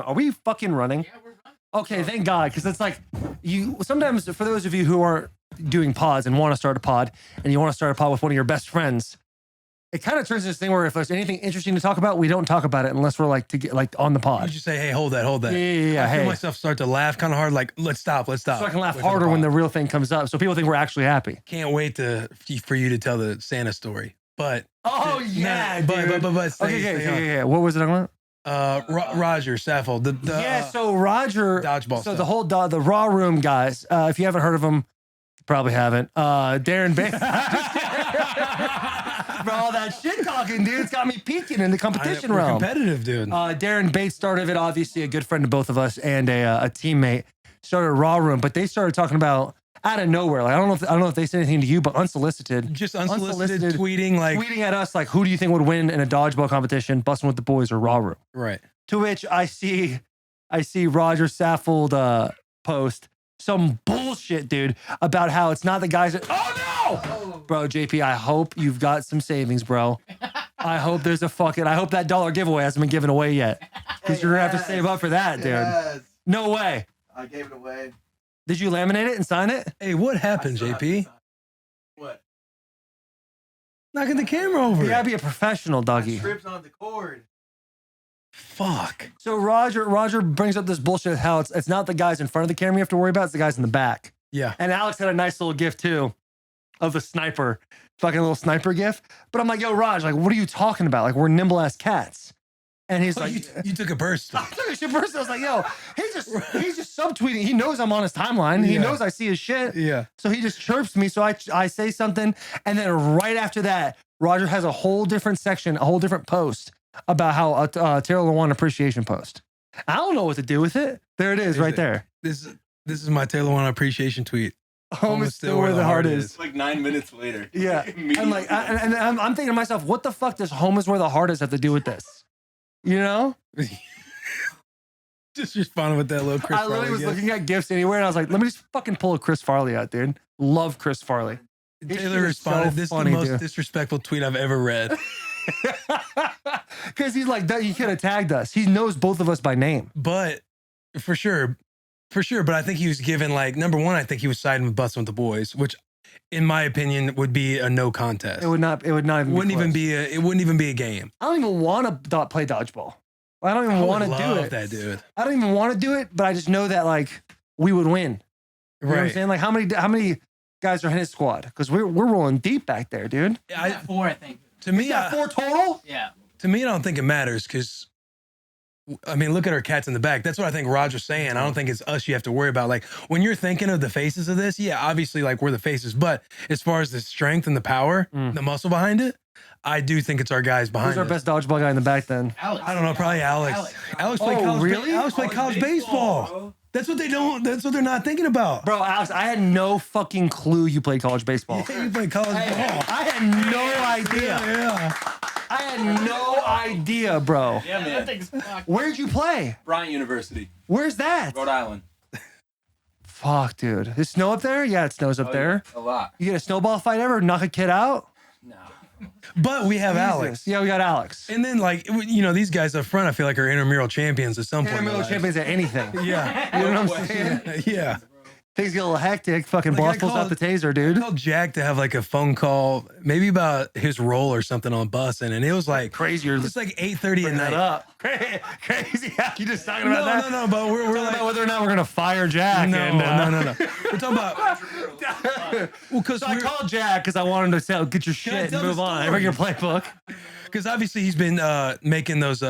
Are we fucking running? Yeah, we're running. Okay, thank God, because it's like you sometimes for those of you who aren't doing pods and want to start a pod, and you want to start a pod with one of your best friends, it kind of turns into this thing where if there's anything interesting to talk about, we don't talk about it unless we're like to get like on the pod. You just say, "Hey, hold that." Yeah. I feel myself start to laugh kind of hard. Like, let's stop. So I can laugh harder when the real thing comes up, so people think we're actually happy. Can't wait for you to tell the Santa story. But Okay. What was it talking about? Roger Stafford. So Roger. Dodgeball. So stuff. the whole the Raw Room guys. If you haven't heard of them, you probably haven't. Daren Bates. Bro, all that shit talking, dude, it's got me peeking in the competition realm. Competitive, dude. Daren Bates started it. Obviously, a good friend to both of us and a teammate. Started a Raw Room, but they started talking about out of nowhere. Like I don't know if they said anything to you, but unsolicited, Just unsolicited tweeting at us like, who do you think would win in a dodgeball competition, Bussin' With The Boys or Raw Room? Right. To which I see Roger Saffold post some bullshit, dude, about how it's not the guys that. Oh no, bro, JP, I hope you've got some savings, bro. I hope there's I hope that dollar giveaway hasn't been given away yet, because you're gonna have to save up for that, dude. No way. I gave it away. Did you laminate it and sign it? Hey, what happened, JP? What? Knocking the camera over. You gotta be a professional, doggy. Strips on the cord. Fuck. So Roger brings up this bullshit how it's not the guys in front of the camera you have to worry about, it's the guys in the back. Yeah. And Alex had a nice little gift too of the sniper, fucking little sniper gift. But I'm like, yo, Raj, like, what are you talking about? Like, we're nimble ass cats. And he's like, you took a burst. I took a shit burst. I was like, yo, he's just subtweeting. He knows I'm on his timeline. He knows I see his shit. Yeah. So he just chirps me. So I say something. And then right after that, Roger has a whole different section, a whole different post about how Taylor Lewan appreciation post. I don't know what to do with it. There it is right there. This is my Taylor Lewan appreciation tweet. Home is still where the heart is. It's like 9 minutes later. Yeah. I'm like, I'm thinking to myself, what the fuck does home is where the heart is have to do with this? You know? Just responding with that little Chris I literally was looking at gifts anywhere and I was like, let me just fucking pull a Chris Farley out, dude. Love Chris Farley. Taylor responded, this is the most disrespectful tweet I've ever read. Because he's like, he could have tagged us. He knows both of us by name. But for sure. But I think he was given like, number one, I think he was siding with Bussin' With The Boys, which in my opinion would be a no contest. It wouldn't even be a game. I don't even want to play dodgeball. I don't even want to do it. That dude. I don't even want to do it, but I just know that like we would win. You know what I'm saying? Like how many guys are in his squad? Because we're rolling deep back there, dude. I got 4, I think. To me, you got 4 total? Yeah. To me, I don't think it matters because, I mean, look at our cats in the back. That's what I think Roger's saying. I don't think it's us you have to worry about. Like, when you're thinking of the faces of this, yeah, obviously, like, we're the faces. But as far as the strength and the power, the muscle behind it, I do think it's our guys behind it. Who's our best dodgeball guy in the back then? Alex. I don't know, probably Alex. Alex played college baseball. That's what that's what they're not thinking about. Bro, Alex, I had no fucking clue you played college baseball. Yeah, you played college ball. I had no idea. Yeah. I had no idea, bro. Yeah, man. Where'd you play? Bryant University. Where's that? Rhode Island. Fuck, dude. Is snow up there? Yeah, it snows up there. A lot. You get a snowball fight ever? Knock a kid out? No. But we have Jesus. Alex. Yeah, we got Alex. And then, like, you know, these guys up front, I feel like are intramural champions at some point. Intramural champions at anything. Yeah. You know what I'm saying? Yeah. Things get a little hectic. Fucking boss pulls out the taser, dude. I called Jack to have like a phone call, maybe about his role or something on Bussin', and it was like crazy. It's like 8:30 at night. Up. Crazy. You just talking about that? No. But we're talking like, about whether or not we're gonna fire Jack. No. We're talking about. Well, because I called Jack because I wanted to say, get your shit and move on. Bring your playbook. Because obviously he's been making those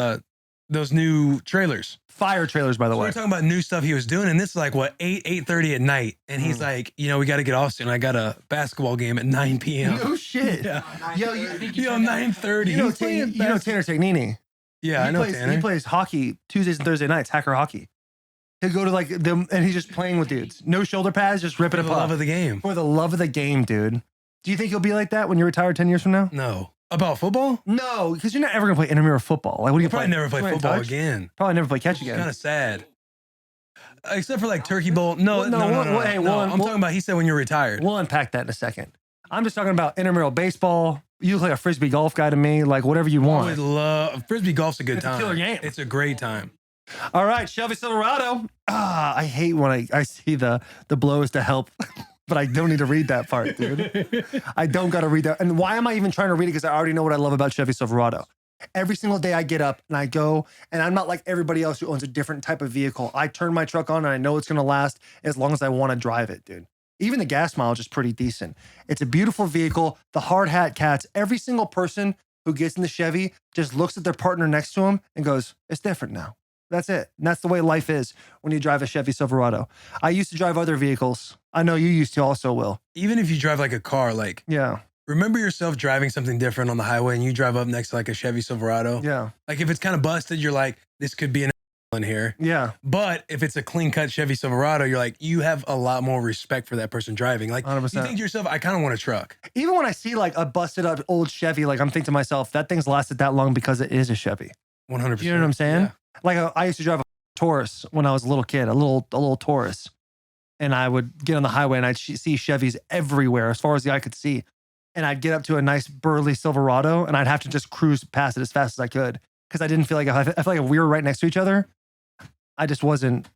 new trailers. Fire trailers, by the way. We're talking about new stuff he was doing, and this is like what 8:30 at night, and he's like, you know, we got to get off soon. I got a basketball game at 9 p.m. No shit. Yeah. Yo, 9:30. You know Tanner Technini. Yeah, I know Tanner. He plays hockey Tuesdays and Thursday nights, hacker hockey. He'll go to like them, and he's just playing with dudes. No shoulder pads, just ripping a puck. For the love of the game. For the love of the game, dude. Do you think you'll be like that when you're retired 10 years from now? No. About football? No, because you're not ever gonna play intramural football. Like, what do you probably never play football again? Probably never play catch again. Kind of sad. Except for like Turkey Bowl. No. I'm talking about. He said when you're retired. We'll unpack that in a second. I'm just talking about intramural baseball. You look like a frisbee golf guy to me. Like whatever you want. I would love frisbee golf's a good time. It's a killer game. It's a great time. All right, Chevy Silverado. I hate when I see the blow is to help, but I don't need to read that part, dude. I don't got to read that. And why am I even trying to read it? Because I already know what I love about Chevy Silverado. Every single day I get up and I go, and I'm not like everybody else who owns a different type of vehicle. I turn my truck on and I know it's going to last as long as I want to drive it, dude. Even the gas mileage is pretty decent. It's a beautiful vehicle. The hard hat cats, every single person who gets in the Chevy just looks at their partner next to him and goes, it's different now. That's it. And that's the way life is when you drive a Chevy Silverado. I used to drive other vehicles. I know you used to also, Will. Even if you drive like a car, like, Yeah. remember yourself driving something different on the highway and you drive up next to like a Chevy Silverado? Yeah. Like if it's kind of busted, you're like, this could be an in here. Yeah. But if it's a clean cut Chevy Silverado, you're like, you have a lot more respect for that person person driving. Like 100%. you think to yourself, I kind of want a truck. Even when I see like a busted up old Chevy, like I'm thinking to myself, that thing's lasted that long because it is a Chevy. 100%. You know what I'm saying? Yeah. Like I used to drive a Taurus when I was a little kid, a little Taurus. And I would get on the highway and I'd see Chevys everywhere as far as the eye could see. And I'd get up to a nice burly Silverado and I'd have to just cruise past it as fast as I could. Because I didn't feel like, I feel like if we were right next to each other, I just wasn't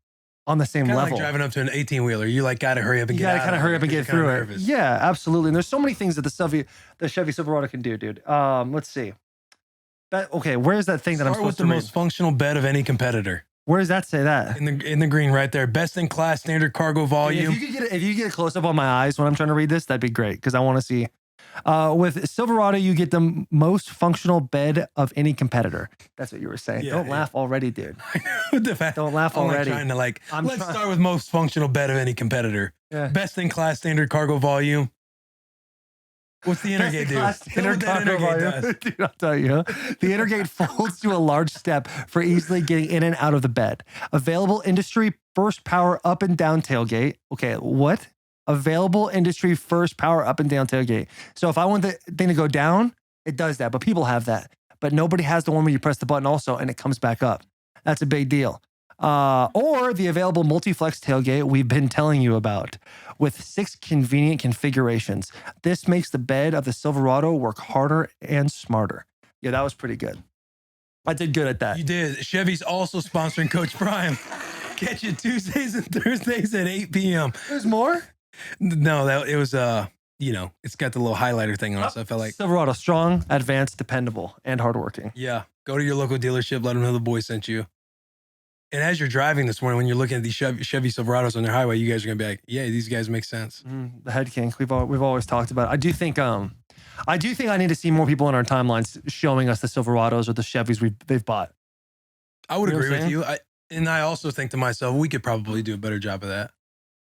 on the same Kinda level. like driving up to an 18-wheeler. You like got to hurry up and You get gotta out. kind of hurry up and get through it. Nervous. Yeah, absolutely. And there's so many things that the Chevy Silverado can do, dude. Let's see. Okay, where's that thing that I'm Start with supposed the to read? most functional bed of any competitor. Where does that say that? In the green right there. Best in class standard cargo volume. If you get a close up on my eyes when I'm trying to read this, that'd be great because I want to see. With Silverado, you get the most functional bed of any competitor. That's what you were saying. Yeah, Don't yeah. laugh already, dude. The fact, Don't laugh I'm like already. trying to like, I'm let's try- start with most functional bed of any competitor. Yeah. Best in class standard cargo volume. What's the intergate do? Tell me what that intergate does. Dude, I'll tell you. The intergate folds to a large step for easily getting in and out of the bed. Available industry first power up and down tailgate. Okay, what? Available industry first power up and down tailgate. So if I want the thing to go down, it does that. But people have that. But nobody has the one where you press the button also and it comes back up. That's a big deal. Or the available multi-flex tailgate we've been telling you about with 6 convenient configurations. This makes the bed of the Silverado work harder and smarter. Yeah, that was pretty good. I did good at that. You did. Chevy's also sponsoring Coach Prime. Catch it Tuesdays and Thursdays at 8 p.m. There's more? No, it was it's got the little highlighter thing on it. So I felt like Silverado, strong, advanced, dependable, and hardworking. yeah, go to your local dealership, let them know the boy sent you. And as you're driving this morning, when you're looking at these Chevy Silverados on their highway, you guys are gonna be like, yeah, these guys make sense. The head kink. We've always talked about it. I do think I need to see more people in our timelines showing us the Silverados or the Chevys they've bought. I would You know what agree I'm with you. I also think to myself, we could probably do a better job of that,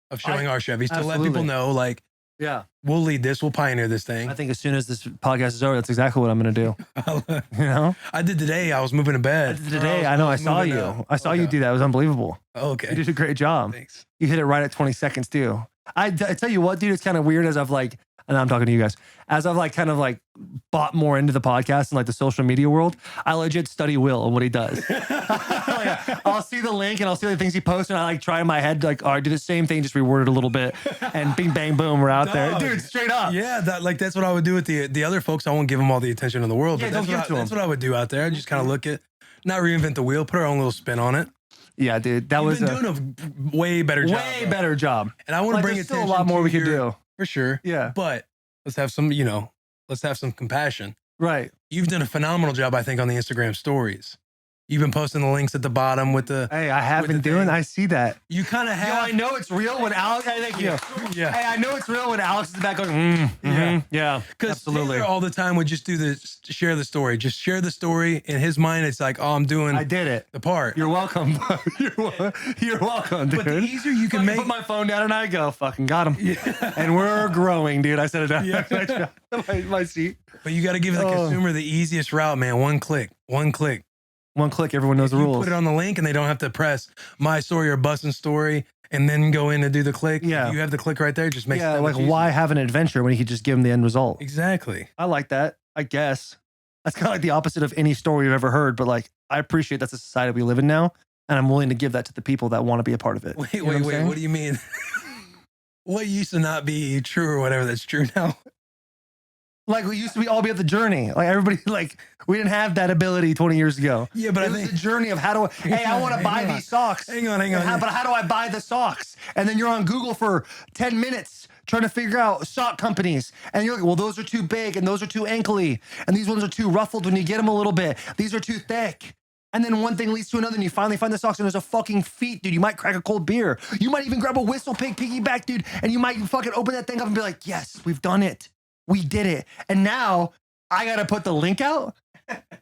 of showing our Chevys to let people absolutely. know, like, Yeah. we'll lead this, we'll pioneer this thing. I think as soon as this podcast is over, that's exactly what I'm going to do. You know? I did today. I was moving to bed. Today, I know. I saw moving, you. I saw you do that. It was unbelievable. You Okay. did a great job. Thanks. You hit it right at 20 seconds too. I tell you what, dude, it's kind of weird as I've like, and I'm talking to you guys, as I've like kind of like bought more into the podcast and like the social media world, I legit study Will and what he does. Like, I'll see the link and I'll see the things he posts and I like try in my head, like, all right, do the same thing, just reword it a little bit and bing, bang, boom, we're out there. Dog. Dude, straight up. Yeah, that's what I would do with the other folks. I won't give them all the attention in the world. Yeah, But don't give it to that's them. what I would do out there. I just kind of look at, not reinvent the wheel, put our own little spin on it. Yeah, dude, that We've was been doing a way better job. way bro. better job. And I want to Like, bring there's attention still a lot more to we could your- do. for sure. Yeah. But let's have some, let's have some compassion. Right. You've done a phenomenal job, I think, on the Instagram stories. You've been posting the links at the bottom with the. Hey, I have With been the doing. thing. I see that. You kind of Yo, have. I know it's real when Alex. Hey, thank you. Yeah. Hey, I know it's real when Alex is back going. Yeah, Because absolutely. Taylor all the time would just share the story. Just share the story. In his mind, it's like, oh, I'm doing I did it. the part. You're welcome. You're welcome, dude. But the easier you can Fucking make. put my phone down and I go, fucking got him. And we're growing, dude. I said it down. Yeah. my seat. But you got to give the Oh. consumer the easiest route, man. One click. One click. One click, everyone knows the You rules. put it on the link and they don't have to press my story or Bussin' story and then go in and do the click. Yeah. If you have the click right there, it just makes Yeah, it that like much easier. why have an adventure when you could just give them the end result? Exactly. I like that. I guess that's kind of like the opposite of any story you've ever heard. But like, I appreciate that's the society we live in now, and I'm willing to give that to the people that want to be a part of it. Wait, You know wait, what I'm wait. saying? What do you mean? What used to not be true or whatever that's true now? Like we used to all be at the journey. Like everybody, like we didn't have that ability 20 years ago. Yeah, but it I was think the journey of how do I, hey, I want to buy these socks. Hang on. But how do I buy the socks? And then you're on Google for 10 minutes trying to figure out sock companies. And you're like, well, those are too big and those are too ankly. And these ones are too ruffled when you get them a little bit. These are too thick. And then one thing leads to another and you finally find the socks and there's a fucking feet, dude. You might crack a cold beer. You might even grab a whistle pig piggyback, dude. And you might fucking open that thing up and be like, yes, we've done it. We did it. And now I got to put the link out.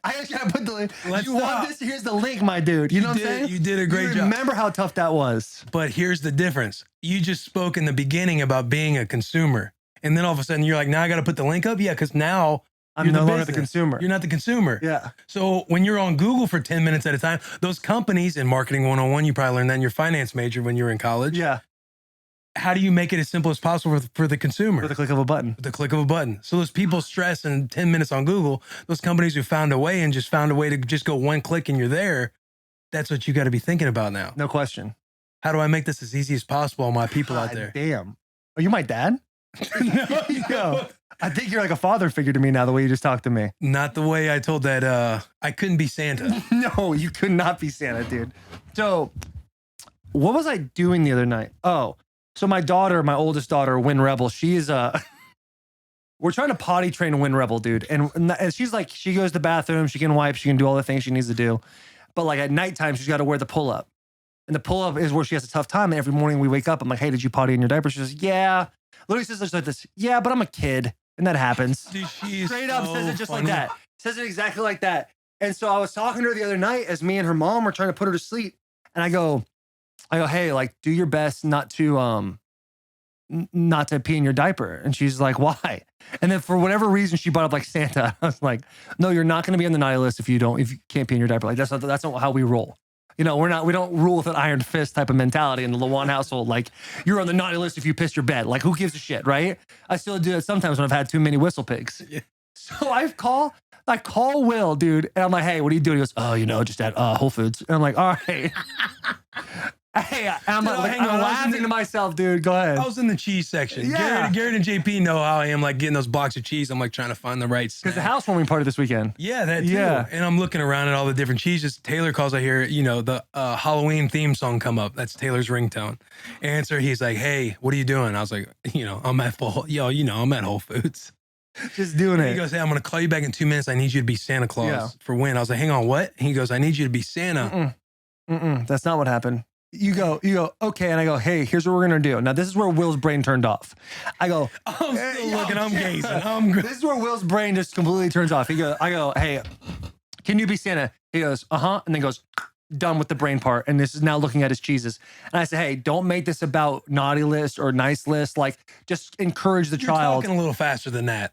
I just got to put the link. You want this? Here's the link, my dude. You know what I'm saying? You did a great job. Remember how tough that was. But here's the difference. You just spoke in the beginning about being a consumer. And then all of a sudden you're like, now I got to put the link up? Yeah, because now I'm no longer the consumer. You're not the consumer. Yeah. So when you're on Google for 10 minutes at a time, those companies in Marketing 101, you probably learned that in your finance major when you were in college. Yeah. How do you make it as simple as possible for the consumer? With the click of a button. With the click of a button. So those people stress in 10 minutes on Google, those companies who found a way and just found a way to just go one click and you're there, that's what you got to be thinking about now. No question. How do I make this as easy as possible on my people out God there? Damn. Are you my dad? No. Yo, I think you're like a father figure to me now, the way you just talked to me. Not the way I told that I couldn't be Santa. No, you could not be Santa, dude. So what was I doing the other night? Oh, so my daughter, my oldest daughter, Win Rebel, she is we're trying to potty train Win Rebel, dude. And she's like, she goes to the bathroom, she can wipe, she can do all the things she needs to do. But like at nighttime, she's got to wear the pull-up. And the pull-up is where she has a tough time. And every morning we wake up, I'm like, hey, did you potty in your diaper? She says, yeah. Literally says just like this, yeah, but I'm a kid. And that happens. Dude, she is Straight up so says it just funny. like that. Says it exactly like that. And so I was talking to her the other night as me and her mom were trying to put her to sleep. And I go, hey, like, do your best not to pee in your diaper. And she's like, why? And then for whatever reason, she brought up like Santa. I was like, no, you're not going to be on the naughty list if you can't pee in your diaper. Like that's not how we roll. You know, we don't rule with an iron fist type of mentality in the Lewan household. Like you're on the naughty list if you piss your bed. Like who gives a shit, right? I still do it sometimes when I've had too many whistle pigs. Yeah. So I call Will, dude. And I'm like, hey, what are you doing? He goes, oh, just at Whole Foods. And I'm like, all right. Hey, I'm laughing to myself, dude. Go ahead. I was in the cheese section. Yeah. Garrett and JP know how I am, like getting those blocks of cheese. I'm like trying to find the right snack. Because the housewarming party this weekend. Yeah, that too. Yeah. And I'm looking around at all the different cheeses. Taylor calls, I hear, the Halloween theme song come up. That's Taylor's ringtone. Answer, he's like, hey, what are you doing? I was like, I'm at I'm at Whole Foods. Just doing And it. he goes, hey, I'm going to call you back in 2 minutes. I need you to be Santa Claus for when? I was like, hang on, what? And he goes, I need you to be Santa. That's not what happened. You go, okay. And I go, hey, here's what we're going to do. Now, this is where Will's brain turned off. I go, I'm still looking, I'm gazing. This is where Will's brain just completely turns off. I go, hey, can you be Santa? He goes, uh-huh. And then goes, done with the brain part. And this is now looking at his cheeses. And I said, hey, don't make this about naughty list or nice list. Like, just encourage the You're child. talking a little faster than that.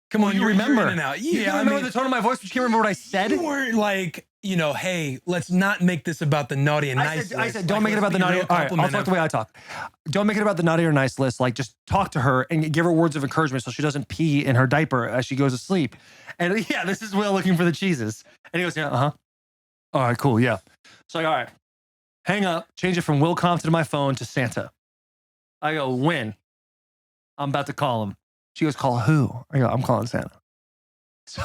Come on, you remember. You're in and out. You Yeah, remember the tone of my voice, but you can't remember what I said? You weren't like, hey, let's not make this about the naughty and nice list. I said, don't make it about the naughty. All right, I'll talk the way I talk. Don't make it about the naughty or nice list. Like, just talk to her and give her words of encouragement so she doesn't pee in her diaper as she goes to sleep. And yeah, this is Will looking for the cheeses. And he goes, yeah, uh-huh. All right, cool, yeah. So, all right, hang up, change it from Will Compton to my phone to Santa. I go, when? I'm about to call him. She goes, call who? I go, I'm calling Santa. So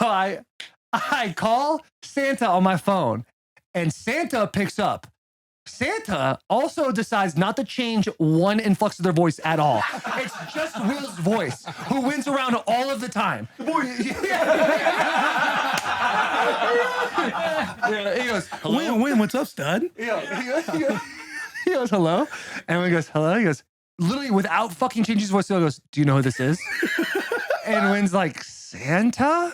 I call Santa on my phone and Santa picks up. Santa also decides not to change one influx of their voice at all. It's just Will's voice, who wins around all of the time. The voice. Yeah, he goes, hello? Win, what's up, stud? He goes, hello? And Win goes, hello? He goes, literally without fucking changing his voice, he goes, do you know who this is? And Win's like, Santa?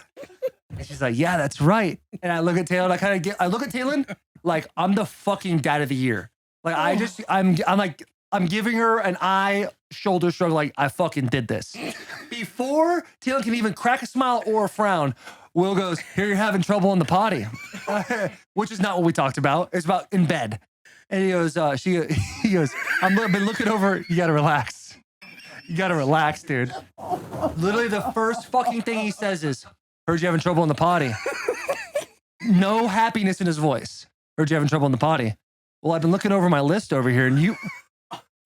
And she's like, yeah, that's right. And I look at Taylor and I look at Taylor like I'm the fucking dad of the year. Like I'm giving her an eye shoulder shrug like I fucking did this. Before Taylor can even crack a smile or a frown, Will goes, here you're having trouble in the potty. Which is not what we talked about. It's about in bed. And he goes, he goes, I've been looking over, you gotta relax. You gotta relax, dude. Literally the first fucking thing he says is, heard you having trouble in the potty. No happiness in his voice. Heard you having trouble in the potty. Well, I've been looking over my list over here and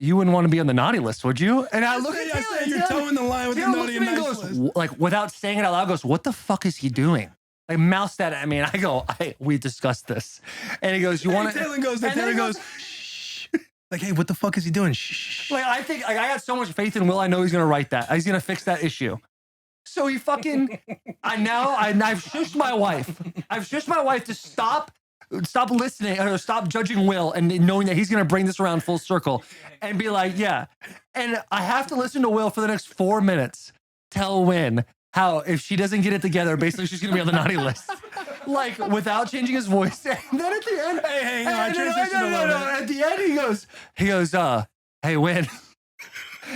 you wouldn't want to be on the naughty list, would you? And I look at I Taylor. said you're toeing the line with the Taylor naughty looks and at me nice and list. goes, like, without saying it out loud, goes, what the fuck is he doing? Like, mouse that at me. And I go, we discussed this. And he goes, you want to? Taylor goes, and Taylor then goes, shh. Like, hey, what the fuck is he doing? Shh. like, I think, like, I got so much faith in Will. I know he's going to write that. He's going to fix that issue. So he fucking, I've shushed my wife. I've shushed my wife to stop listening or stop judging Will and knowing that he's going to bring this around full circle and be like, yeah. And I have to listen to Will for the next 4 minutes. Tell Win how if she doesn't get it together, basically she's going to be on the naughty list. Like without changing his voice. And then at the end, Hey, hang on, I transitioned a little bit. at the end he goes, hey, Win.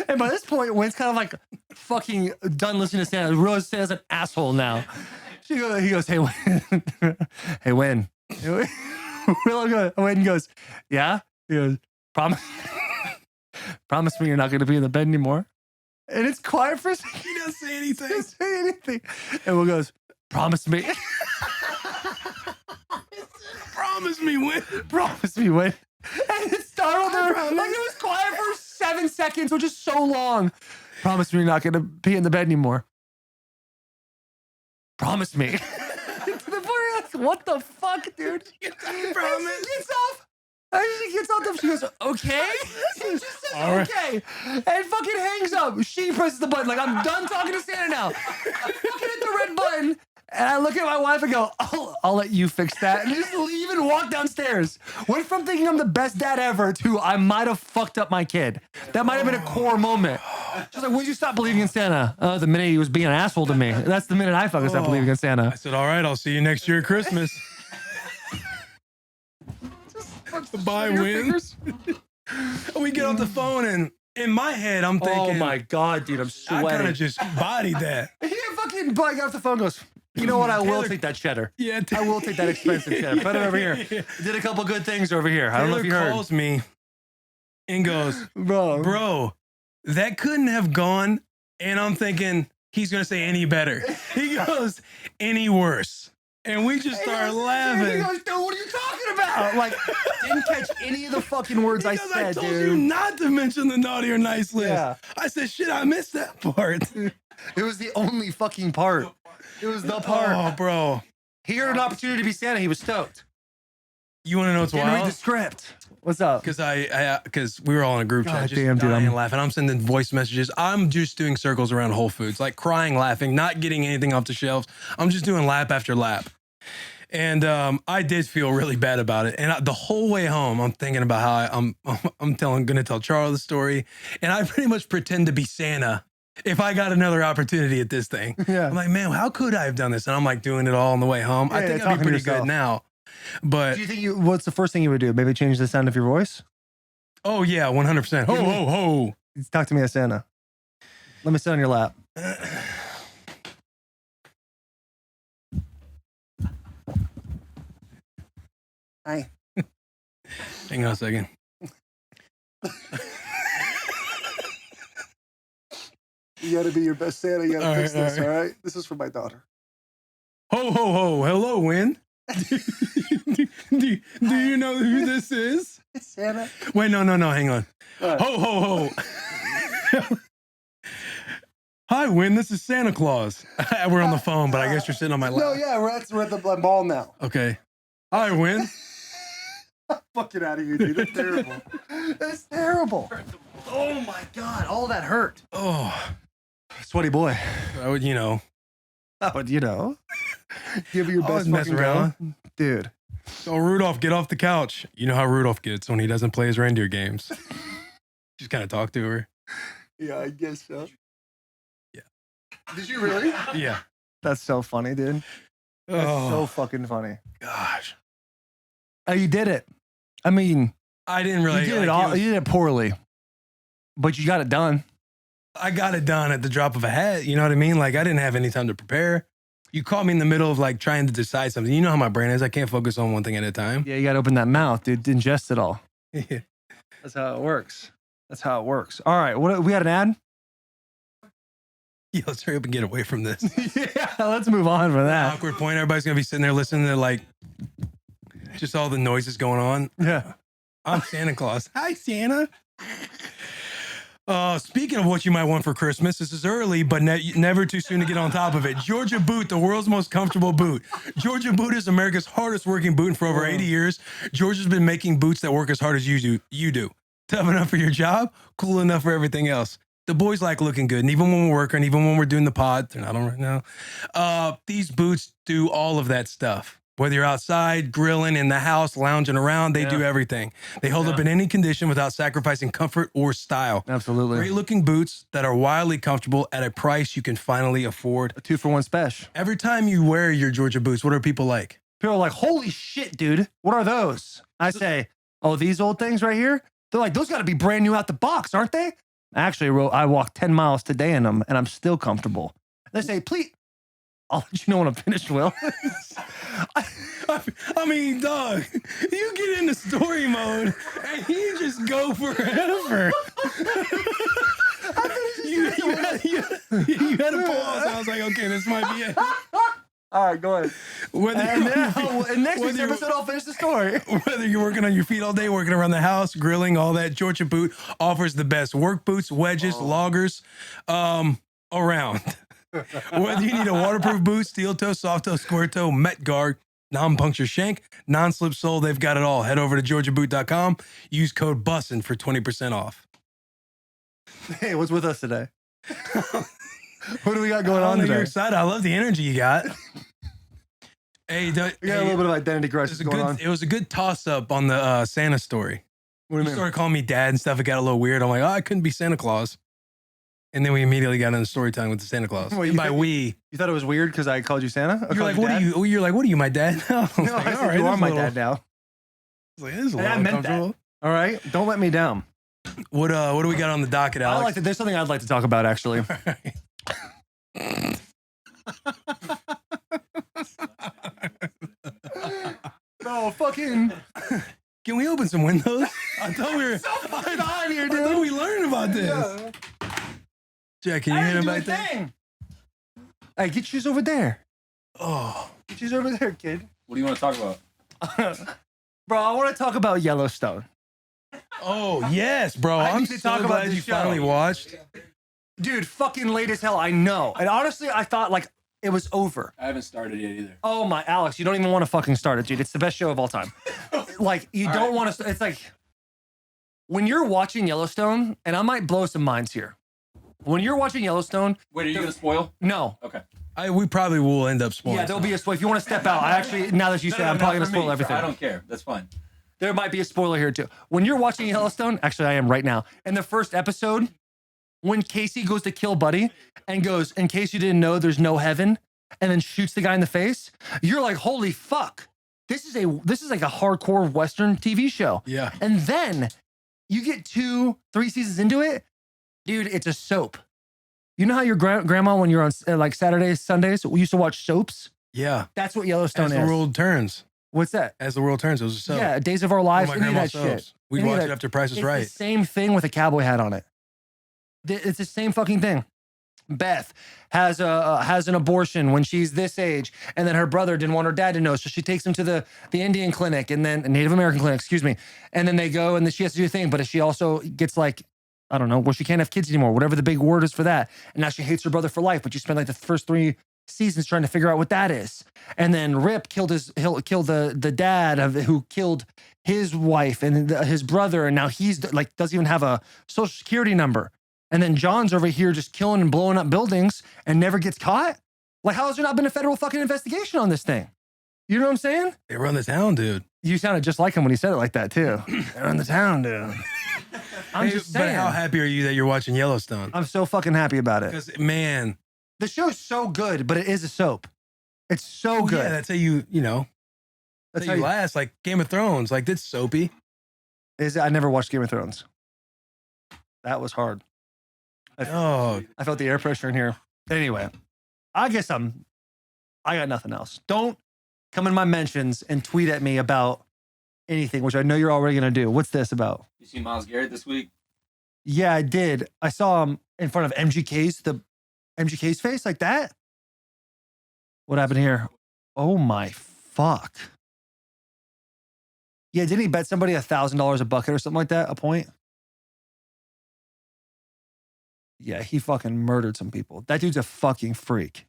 And by this point, Win's kind of like fucking done listening to Santa. Realizes Santa's an asshole now. He goes, hey, Win. Hey, Win. Win goes, yeah? He goes, promise me you're not going to be in the bed anymore. And it's quiet for a second. He doesn't say anything. He doesn't say anything. And Will goes, promise me. Promise me, Win. Promise me, Win. And it startled her. Like it was quiet for 7 seconds, which is so long. Promise me you're not going to be in the bed anymore. Promise me. To the point, what the fuck, dude? Promise. She gets off. She gets off. She goes, okay. She just says, All right. okay. And fucking hangs up. She presses the button. Like, I'm done talking to Santa now. I fucking hit the red button. And I look at my wife and go, I'll let you fix that. And just leave and walk downstairs. Went from thinking I'm the best dad ever to I might have fucked up my kid. That might have been a core moment. She's like, when'd you stop believing in Santa? The minute he was being an asshole to me. That's the minute I fucking stopped believing in Santa. I said, all right, I'll see you next year at Christmas. Bye, Win. We get off the phone and in my head, I'm thinking, oh my God, dude, I'm I sweating. kind of just bodied that. He fucking got off the phone goes, you know what? I will take that cheddar. Yeah, I will take that expensive cheddar. Put it over here. Did a couple good things over here. I don't know if you Taylor heard. calls me and goes, Bro. bro, that couldn't have gone. And I'm thinking, he's going to say any better. He goes, any worse. And we just start He laughing. goes, dude, what are you talking about? Like, didn't catch any of the fucking words I Because said, I told dude. you not to mention the naughty or nice list. Yeah. I said, shit, I missed that part. It was the only fucking part. It was the part. Oh, bro. He heard an opportunity to be Santa. He was stoked. You want to know what's Didn't read wild? the script. What's up? Because we were all in a group chat, God just damn, dude, dying I'm- laughing. I'm sending voice messages. I'm just doing circles around Whole Foods, like crying, laughing, not getting anything off the shelves. I'm just doing lap after lap. And I did feel really bad about it. And the whole way home, I'm thinking about how I'm going to tell Charles the story. And I pretty much pretend to be Santa if I got another opportunity at this thing. Yeah. I'm like, man, how could I have done this? And I'm like doing it all on the way home. I Yeah, think yeah, I'd be talking to pretty good yourself. now. But Do you think what's the first thing you would do? Maybe change the sound of your voice? oh yeah, 100%. Ho, ho, ho. Talk to me as Santa. Let me sit on your lap. Hi. Hang on a second. You gotta be your best Santa. You gotta All fix right, this, all all right. right? This is for my daughter. Ho, ho, ho. Hello, Win. do you know who this is? It's Santa. Wait, no. Hang on. What? Ho, ho, ho. Hi, Win. This is Santa Claus. We're on the phone, but I guess you're sitting on my lap. No, yeah, we're at the mall now. Okay. Hi, Win. Fuck it out of here, dude. That's terrible. That's terrible. Oh my God, all that hurt. Oh, Sweaty boy. I would, you know. Oh, you know. Give it your Always best mess fucking around. go. Dude. Oh, Rudolph, get off the couch. You know how Rudolph gets when he doesn't play his reindeer games. Just kind of talk to her. Yeah, I guess so. Yeah. Did you really? Yeah. That's so funny, dude. That's Oh, so fucking funny. gosh. Oh, you did it. I mean, I didn't really. you did like, it all. it was- You did it poorly, but you got it done. I got it done at the drop of a hat. You know what I mean? Like, I didn't have any time to prepare. You caught me in the middle of like trying to decide something. You know how my brain is. I can't focus on one thing at a time. Yeah, you got to open that mouth, dude. Ingest it all. Yeah. That's how it works. That's how it works. All right, what we had an ad? Yeah, let's hurry up and get away from this. Yeah, let's move on from that. Awkward point. Everybody's going to be sitting there listening to like just all the noises going on. Yeah. I'm Santa Claus. Hi, Santa. Speaking of what you might want for Christmas, this is early, but never too soon to get on top of it. Georgia Boot, the world's most comfortable boot. Georgia Boot is America's hardest working boot, and for over 80 years, Georgia's been making boots that work as hard as you do. Tough enough for your job, cool enough for everything else. The boys like looking good, and even when we're working, even when we're doing the pod, they're not on right now. These boots do all of that stuff. Whether you're outside, grilling, in the house, lounging around, they do everything. They hold up in any condition without sacrificing comfort or style. Absolutely. Great looking boots that are wildly comfortable at a price you can finally afford. A 2-for-1 special. Every time you wear your Georgia boots, what are people like? People are like, holy shit, dude. What are those? I say, oh, these old things right here? They're like, those got to be brand new out the box, aren't they? Actually, I walked 10 miles today in them, and I'm still comfortable. They say, please. I'll let you know when I'm finished, Will. I mean, dog, you get into story mode and you just go forever. you had to pause. I was like, okay, this might be it. All right, go ahead. And next week's episode, I'll finish the story. Whether you're working on your feet all day, working around the house, grilling, all that, Georgia Boot offers the best work boots, wedges, loggers around. Whether you need a waterproof boot, steel toe, soft toe, square toe, Met guard, non-puncture shank, non-slip sole, they've got it all. Head over to georgiaboot.com. Use code BUSSIN for 20% off. Hey, what's with us today? What do we got going on today? You're excited. I love the energy you got. Hey, we got a little bit of identity crisis going on. It was a good toss-up on the Santa story. What do you mean? Started calling me dad and stuff. It got a little weird. I'm like, oh, I couldn't be Santa Claus. And then we immediately got into storytelling with the Santa Claus. Well, and by we, you thought it was weird because I called you Santa? You're like, what are you? You're like, what are you, my dad? I was No, like, I all said, right, you are my little, dad now. I was like, this is a And I little meant that. uncomfortable. All right, don't let me down. What do we got on the docket, Alex? There's something I'd like to talk about, actually. No, fucking. Can we open some windows? I thought we were So fucking hot here, I dude. thought we learned about this. Jack, can you hear about that? Thing. Hey, get yours over there. Oh, Get yours over there, kid. What do you want to talk about? Bro, I want to talk about Yellowstone. oh yes, bro. I I'm need to so talk about glad this you show. finally watched. Dude, fucking late as hell. I know. And honestly, I thought like it was over. I haven't started yet either. Oh my, Alex, you don't even want to fucking start it, dude. It's the best show of all time. Like, you don't want to. It's like when you're watching Yellowstone, and I might blow some minds here. When you're watching Yellowstone, Wait, are you going to spoil? no. Okay. We probably will end up spoiling. Yeah, there'll be a spoiler. If you want to step out, I actually, now that you say, I'm probably going to spoil everything. I don't care. That's fine. There might be a spoiler here too. When you're watching Yellowstone, actually, I am right now. In the first episode, when Casey goes to kill Buddy and goes, in case you didn't know, there's no heaven, and then shoots the guy in the face, you're like, holy fuck. This is like a hardcore Western TV show. Yeah. And then you get 2-3 seasons into it, dude, it's a soap. You know how your grandma, when you're on like Saturdays, Sundays, we used to watch soaps? Yeah. That's what Yellowstone As is. the world turns. What's that? As the world turns, it was a soap. Yeah, Days of Our Lives, One of my any of that grandma's shit. soaps. We'd Any of watch that- it after Price is It's Right. the same thing with a cowboy hat on it. It's the same fucking thing. Beth has an abortion when she's this age, and then her brother didn't want her dad to know, so she takes him to the Indian clinic and then Native American clinic, excuse me, and then they go and then she has to do a thing, but she also gets like, I don't know, well, she can't have kids anymore, whatever the big word is for that, and now she hates her brother for life. But you spend like the first 3 seasons trying to figure out what that is, and then Rip killed the dad who killed his wife and his brother, and now he's like doesn't even have a social security number. And then John's over here just killing and blowing up buildings and never gets caught. Like, how has there not been a federal fucking investigation on this thing? You know what I'm saying? They run the town, dude. You sounded just like him when he said it like that too. They run the town, dude. I'm just But saying. how happy are you that you're watching Yellowstone? I'm so fucking happy about it. Because, man. The show's so good, but it is a soap. It's so Well, good. Yeah, that's how you know. That's That's how you how last. Like Game of Thrones. Like, it's soapy. I never watched Game of Thrones. That was hard. Oh, I felt the air pressure in here. Anyway, I guess I got nothing else. Don't come in my mentions and tweet at me about anything, which I know you're already going to do. What's this about? You see Miles Garrett this week? Yeah, I did. I saw him in front of MGK's face like that. What happened here? Oh my fuck. Yeah, didn't he bet somebody $1,000 a bucket or something like that? A point? Yeah, he fucking murdered some people. That dude's a fucking freak.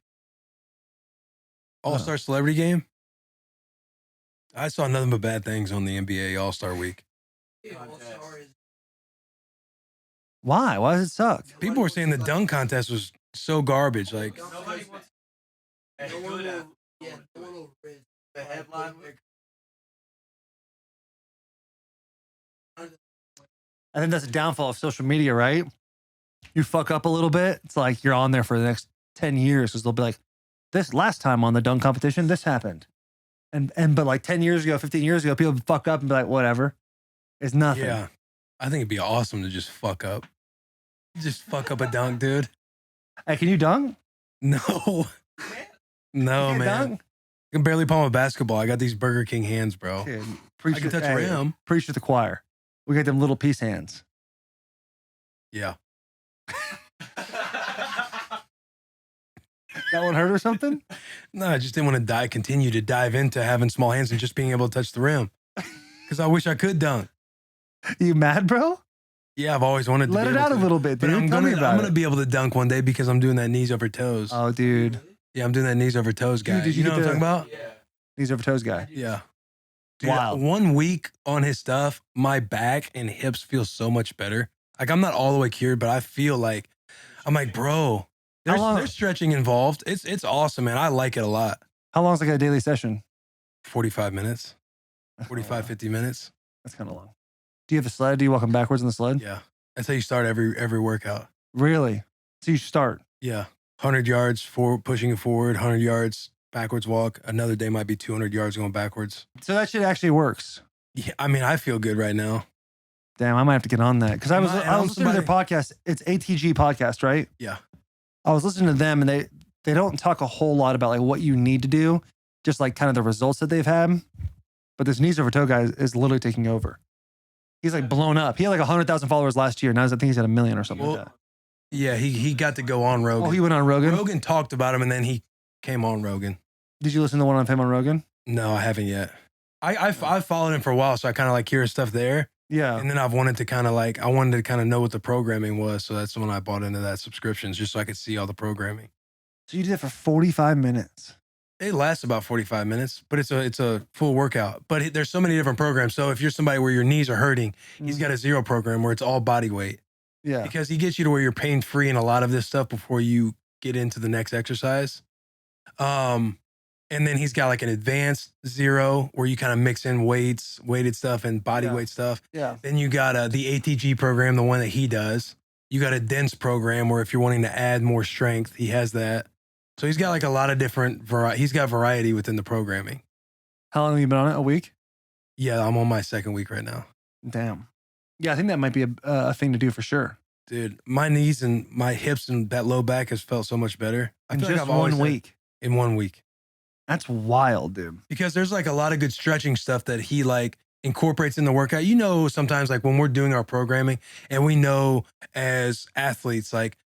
All-Star Celebrity Game? I saw nothing but bad things on the NBA All-Star Week. Why? Why does it suck? People were saying the dunk contest was so garbage. Like, Nobody wants. The headline. I think that's a downfall of social media, right? You fuck up a little bit, it's like you're on there for the next 10 years because they'll be like, this last time on the dunk competition, this happened. But like 10 years ago, 15 years ago, people would fuck up and be like, whatever. It's nothing. yeah, I think it'd be awesome to just fuck up. Just fuck up a dunk, dude. Hey, can you dunk? No. No, You can't man. dunk? I can barely palm a basketball. I got these Burger King hands, bro. Dude, I preach can to- touch a hey, rim. Preach to the choir. We got them little piece hands. Yeah. That one hurt or something? No, I just didn't want to continue to dive into having small hands and just being able to touch the rim. Because I wish I could dunk. You mad, bro? Yeah, I've always wanted to Let be it able out a to. little bit, But dude. I'm Tell me gonna about it. be able to dunk one day because I'm doing that knees over toes. Oh, dude. Yeah, I'm doing that knees over toes guy. did You you know get what I'm the- talking about? Knees over toes guy. Yeah. Dude, Wild. 1 week on his stuff, my back and hips feel so much better. Like, I'm not all the way cured, but I feel like, I'm like, bro, How long- there's stretching involved. It's awesome, man. I like it a lot. How long's like a daily session? 45 minutes, That's 45, 50 minutes. That's kind of long. Do you have a sled? Do you walk them backwards on the sled? Yeah. That's how you start every workout. Really? So you start. Yeah. 100 yards for pushing it forward, 100 yards backwards walk. Another day might be 200 yards going backwards. So that shit actually works. Yeah. I mean, I feel good right now. Damn, I might have to get on that because I was And I I'm was listening to their podcast. It's ATG podcast, right? Yeah. I was listening to them, and they don't talk a whole lot about like what you need to do, just like kind of the results that they've had. But this knees over toe guy is literally taking over. He's like blown up. He had like 100,000 followers last year. Now I think he's at 1 million or something like that. Yeah. He got to go on Rogan. Oh, he went on Rogan. Rogan talked about him and then he came on Rogan. Did you listen to the one of him on Rogan? No, I haven't yet. I've followed him for a while, so I kind of like hear his stuff there. Yeah. And then I wanted to kind of know what the programming was. So that's when I bought into that subscriptions just so I could see all the programming. So you did it for 45 minutes. It lasts about 45 minutes, but it's a full workout. But there's so many different programs. So if you're somebody where your knees are hurting, he's got a zero program where it's all body weight. Yeah. Because he gets you to where you're pain free in a lot of this stuff before you get into the next exercise. And then he's got like an advanced zero where you kind of mix in weights, weighted stuff and body weight stuff. Yeah. Then you got the ATG program, the one that he does. You got a dense program where if you're wanting to add more strength, he has that. So he's got like a lot of different he's got variety within the programming. How long have you been on it? A week? Yeah, I'm on my second week right now. Damn. Yeah, I think that might be a thing to do for sure. Dude, my knees and my hips and that low back has felt so much better. In feel like just I've always 1 week. In 1 week. That's wild, dude. Because there's like a lot of good stretching stuff that he like incorporates in the workout. You know, sometimes like when we're doing our programming and we know as athletes, like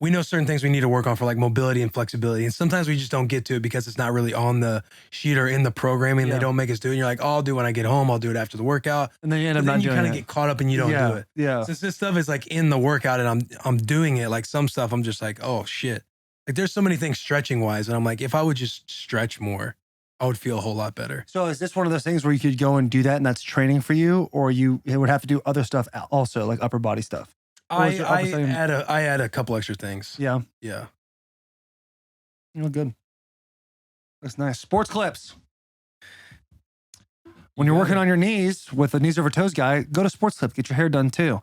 we know certain things we need to work on for like mobility and flexibility. And sometimes we just don't get to it because it's not really on the sheet or in the programming. Yeah. They don't make us do it. And you're like, oh, I'll do it when I get home. I'll do it after the workout. And then you end But up then not you doing kind of it. get caught up and you don't yeah. do it. Yeah. Since this stuff is like in the workout and I'm doing it, like some stuff I'm just like, oh shit. Like there's so many things stretching wise. And I'm like, if I would just stretch more, I would feel a whole lot better. So is this one of those things where you could go and do that and that's training for you, or it would have to do other stuff also, like upper body stuff? Or is it all the same? I add a couple extra things. Yeah. Yeah. You look good. That's nice. Sports clips. When you're working on your knees with a knees over toes guy, go to Sports Clip. Get your hair done too.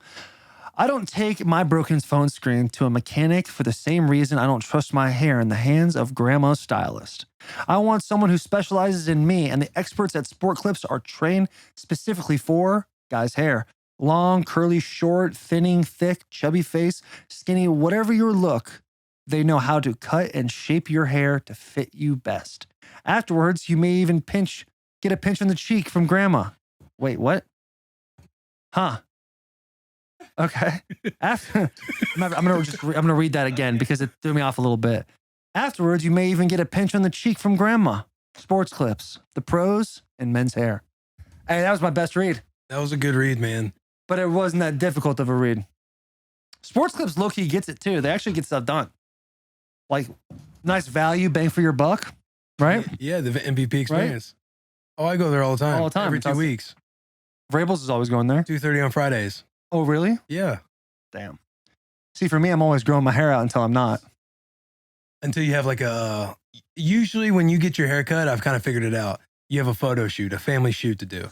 I don't take my broken phone screen to a mechanic for the same reason I don't trust my hair in the hands of grandma's stylist. I want someone who specializes in me, and the experts at Sport Clips are trained specifically for guys' hair. Long, curly, short, thinning, thick, chubby face, skinny, whatever your look, they know how to cut and shape your hair to fit you best. Afterwards, you may even get a pinch on the cheek from grandma. Wait, what? Huh? Okay. I'm gonna read that again because it threw me off a little bit. Afterwards, you may even get a pinch on the cheek from grandma. Sports Clips, the pros in men's hair. Hey, that was my best read, That was a good read, man. but it wasn't that difficult of a read. Sports Clips low-key gets it too. They actually get stuff done. Like, nice value, bang for your buck, right? Yeah, the MVP experience. Oh, I go there all the time. All the time. Every It's 2 awesome. weeks. Vrabels is always going there. 2:30 on Fridays. Oh, really? Yeah. Damn. See, for me, I'm always growing my hair out until I'm not. Until you have like a. Usually, when you get your hair cut, I've kind of figured it out. You have a photo shoot, a family shoot to do.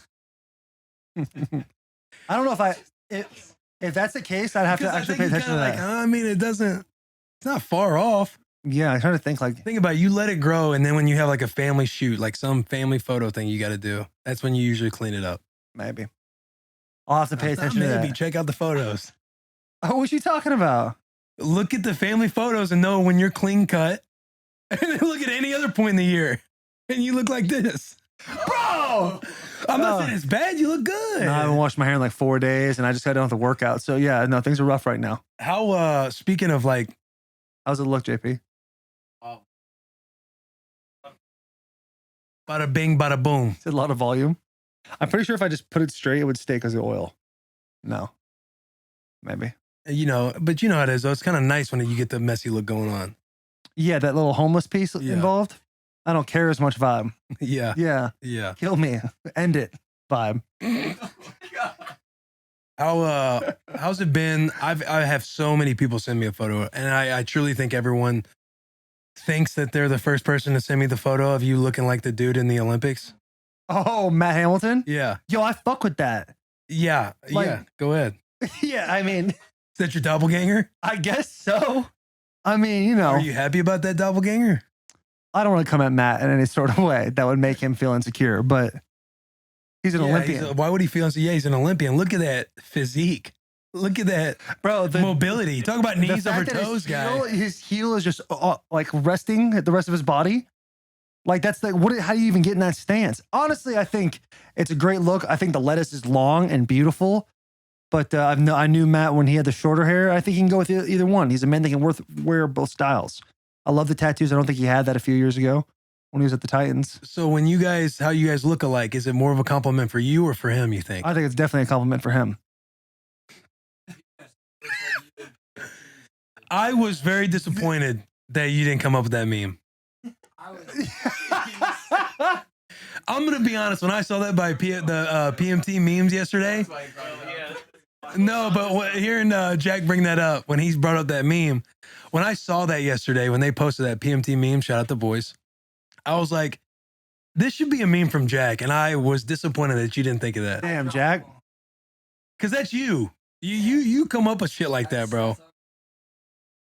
I don't know if that's the case, I'd have to Because I actually think pay you attention to kinda that. I mean, it's not far off. Yeah, I'm trying to think like, Think about it, you let it grow, and then when you have like a family shoot, like some family photo thing you got to do, that's when you usually clean it up. maybe. I'll have to pay It's not attention to maybe. that. Check out the photos. Oh, what you talking about? Look at the family photos and know when you're clean cut. And then look at any other point in the year, and you look like this. Bro! I'm not saying it's bad. You look good. No, I haven't washed my hair in like 4 days, and I just got done with the workout. So yeah, no, things are rough right now. How, speaking of like, How's it look, JP? bada bing, bada boom. Is it a lot of volume? I'm pretty sure if I just put it straight, it would stay because of the oil. No. Maybe. You know, but you know how it is, though. It's kind of nice when you get the messy look going on. Yeah, that little homeless piece Yeah. involved. I don't care as much vibe. Yeah. Yeah. Yeah. Kill me. End it. Vibe. How's it been? I have so many people send me a photo, and I truly think everyone thinks that they're the first person to send me the photo of you looking like the dude in the Olympics. Oh, Matt Hamilton? Yeah. Yo, I fuck with that. Yeah. Like- Yeah. Go ahead. Yeah, I mean, Is that your doppelganger? I guess so. I mean, you know, Are you happy about that doppelganger? I don't want to come at Matt in any sort of way that would make him feel insecure, but he's an Yeah, Olympian. why would he feel? Yeah, he's an Olympian. Look at that physique. Look at that Bro, the mobility. Talk about the knees over fact that toes, guy. his heel is just like resting at the rest of his body. Like that's like how do you even get in that stance? Honestly, I think it's a great look. I think the lettuce is long and beautiful, but I knew Matt when he had the shorter hair. I think he can go with either one. He's a man that can wear both styles. I love the tattoos. I don't think he had that a few years ago when he was at the Titans. So how you guys look alike, is it more of a compliment for you or for him, you think? I think it's definitely a compliment for him. I was very disappointed that you didn't come up with that meme. I'm going to be honest. When I saw that by the PMT memes yesterday, no, but hearing Jack bring that up, when he's brought up that meme, when I saw that yesterday, when they posted that PMT meme, shout out the boys, I was like, this should be a meme from Jack. And I was disappointed that you didn't think of that. Damn, Jack. Because that's you. You come up with shit like that, bro.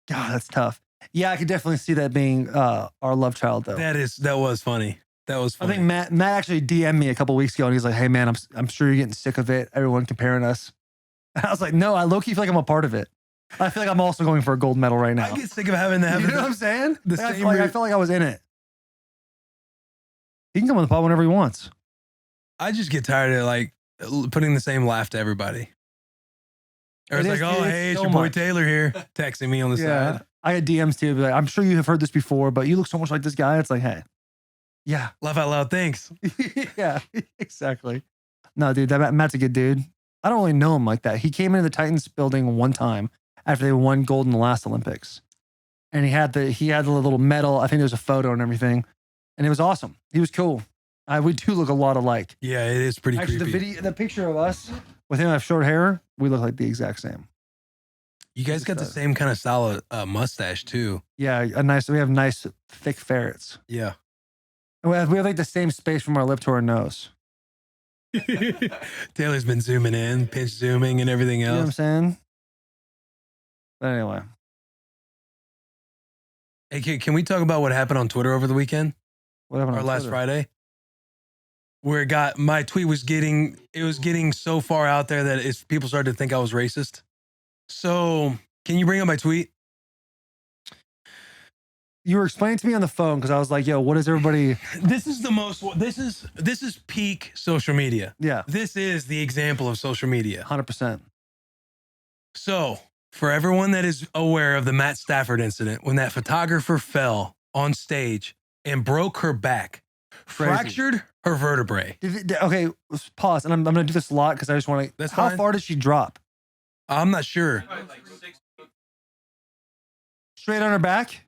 God, that's tough. Yeah, I could definitely see that being our love child, though. That was funny. That was I funny. think Matt actually DM'd me a couple weeks ago, and he's like, "Hey, man, I'm sure you're getting sick of it. Everyone comparing us." And I was like, "No, I low-key feel like I'm a part of it. I feel like I'm also going for a gold medal right now." I get sick of having to have You know what I'm saying? the Like, same I felt like I was in it. He can come on the pod whenever he wants. I just get tired of like putting the same laugh to everybody. Or it's It like, is- oh, it is hey, it's so your boy much. Taylor here, texting me on the Yeah, side. I had DMs too. Be like, I'm sure you have heard this before, but you look so much like this guy. It's like, hey, yeah, Laugh out loud, thanks. yeah, exactly. No, dude, Matt's a good dude. I don't really know him like that. He came into the Titans building one time after they won gold in the last Olympics, and he had the little medal. I think there was a photo and everything, and it was awesome. He was cool. We do look a lot alike. Yeah, it is pretty Actually, creepy. the picture of us with him have short hair, we look like the exact same. You guys got the same kind of style of mustache too. Yeah, we have nice thick ferrets. Yeah. And we have like the same space from our lip to our nose. Taylor's been zooming in, pinch zooming, and everything You know what I'm else. saying? But anyway, Hey, can we talk about what happened on Twitter over the weekend what happened or on last Twitter? Friday? Where my tweet was getting so far out there that people started to think I was racist. So can you bring up my tweet? You were explaining to me on the phone because I was like, "Yo, what is everybody?" This is peak social media. Yeah, This is the example of social media. 100%. So, for everyone that is aware of the Matt Stafford incident, when that photographer fell on stage and broke her back, Crazy. fractured her vertebrae. Okay, let's pause, and I'm gonna do this a lot because I just want to. That's How fine. far did she drop? I'm not sure. Straight on her back.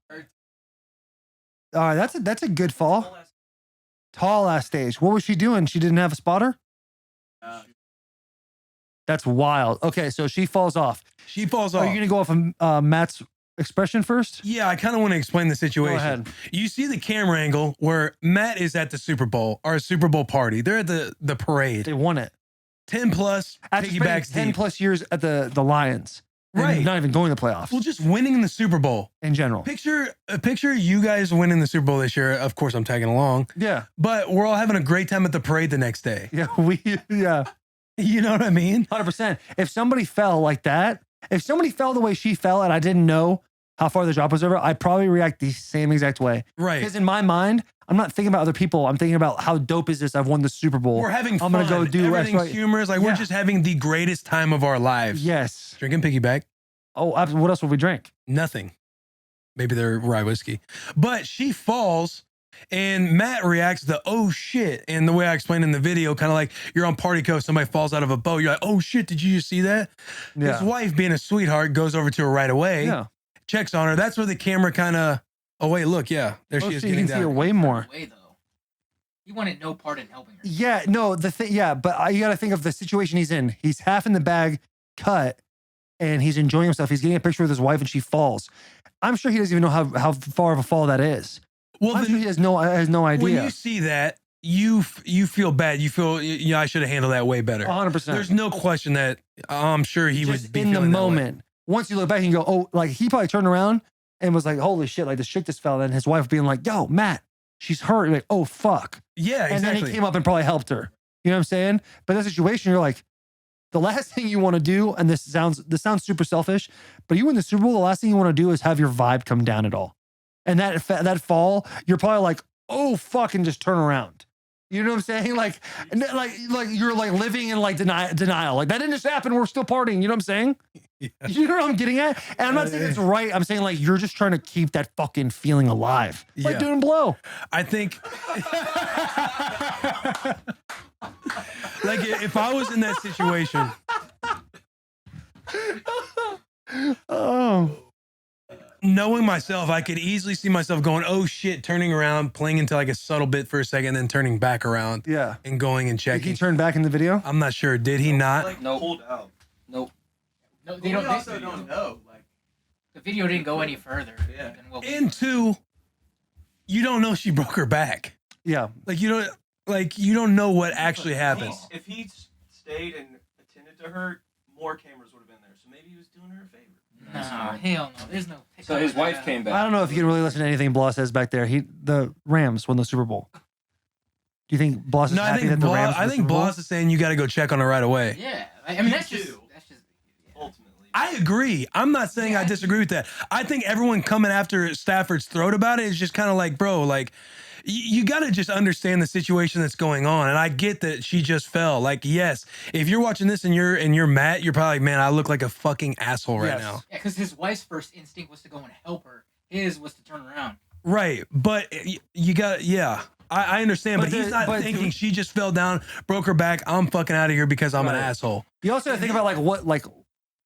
All right, that's a good fall. Tall ass stage. What was she doing? She didn't have a spotter? That's wild. Okay, so she falls off. She falls Are off. you going to go off of Matt's expression first? Yeah, I kind of want to explain the situation. Go ahead. You see the camera angle where Matt is at the Super Bowl or a Super Bowl party. They're at the parade. They won it. 10 plus After spending piggybacks 10 deep. plus years at the Lions. And Right. not even going to the playoffs Well, just winning the Super Bowl. in general. Picture you guys winning the Super Bowl this year. Of course, I'm tagging along, Yeah. but we're all having a great time at the parade the next day. Yeah. Yeah. You know what I mean? 100%. If somebody fell like that, if somebody fell the way she fell and I didn't know how far the drop was over, I'd probably react the same exact way. Right. Because in my mind, I'm not thinking about other people. I'm thinking about how dope is this? I've won the Super Bowl. We're having I'm fun. gonna go do X, everything's Y. humorous. Like Yeah. we're just having the greatest time of our lives. Yes. Drinking piggyback. Oh, what else would we drink? Nothing. Maybe they're rye whiskey. But she falls and Matt reacts to, oh shit. And the way I explained in the video, kind of like you're on Party Cove, somebody falls out of a boat. You're like, oh shit, did you just see that? Yeah. His wife, being a sweetheart, goes over to her right away, Yeah. checks on her. That's where the camera kind of, oh wait, look, yeah, there Oh, she is so you getting can see her down. way more. Way though. He wanted no part in helping her. Yeah, no, but you got to think of the situation he's in. He's half in the bag, cut, and he's enjoying himself. He's getting a picture with his wife, and she falls. I'm sure he doesn't even know how far of a fall that is. Well, I'm sure he has no idea. when you see that, you feel bad. You feel, I should have handled that way better. 100%. There's no question that I'm sure he Just would be in the feeling that way. moment. Once you look back and you go, oh, like he probably turned around and was like, holy shit, like this chick just fell. And his wife being like, yo, Matt, she's hurt. You're like, oh, fuck. Yeah, And then exactly. he came up and probably helped her. You know what I'm saying? But in that situation, you're like, the last thing you want to do, and this sounds super selfish, but you win the Super Bowl, the last thing you want to do is have your vibe come down at all. And that fall, you're probably like, oh, fuck, and just turn around. You know what I'm saying? Like you're like living in like denial. Like that didn't just happen. We're still partying. You know what I'm saying? Yeah. You know what I'm getting at? And I'm not saying it's right. I'm saying like you're just trying to keep that fucking feeling alive. Like Yeah. doing blow. I think, like, if I was in that situation, Oh. knowing myself, I could easily see myself going, oh shit, turning around, playing into like a subtle bit for a second, then turning back around Yeah. and going and Did he checking. turn back in the video? I'm not sure. Did he not? Like, Nope. pulled out. Nope. No, They they don't. also don't know. Like, The video didn't go any further. Yeah. than what we And learned. two, you don't know she broke her back. Yeah. Like you don't know what actually happened. if he stayed and attended to her, more cameras would have been there. So maybe he was doing her a favor. No, hell no. There's no. So his wife came back. I don't know if you can really listen to anything Bloss says back there. The Rams won the Super Bowl. Do you think Bloss is No, I happy think that the Rams won the Super Bowl? Bloss is saying you got to go check on her right away. Yeah, I mean that's Me just. too. That's just. Yeah. Ultimately. I agree. I'm not saying I disagree with that. I think everyone coming after Stafford's throat about it is just kind of like, bro, like you got to just understand the situation that's going on. And I get that she just fell. Like, yes, if you're watching this and you're Matt, you're probably like, man, I look like a fucking asshole right Yes. now. Yeah, because his wife's first instinct was to go and help her. His was to turn around. Right. But you got, yeah. I understand, But but he's the- not but- thinking she just fell down, broke her back. I'm fucking out of here because I'm an Right. asshole. You also have to think about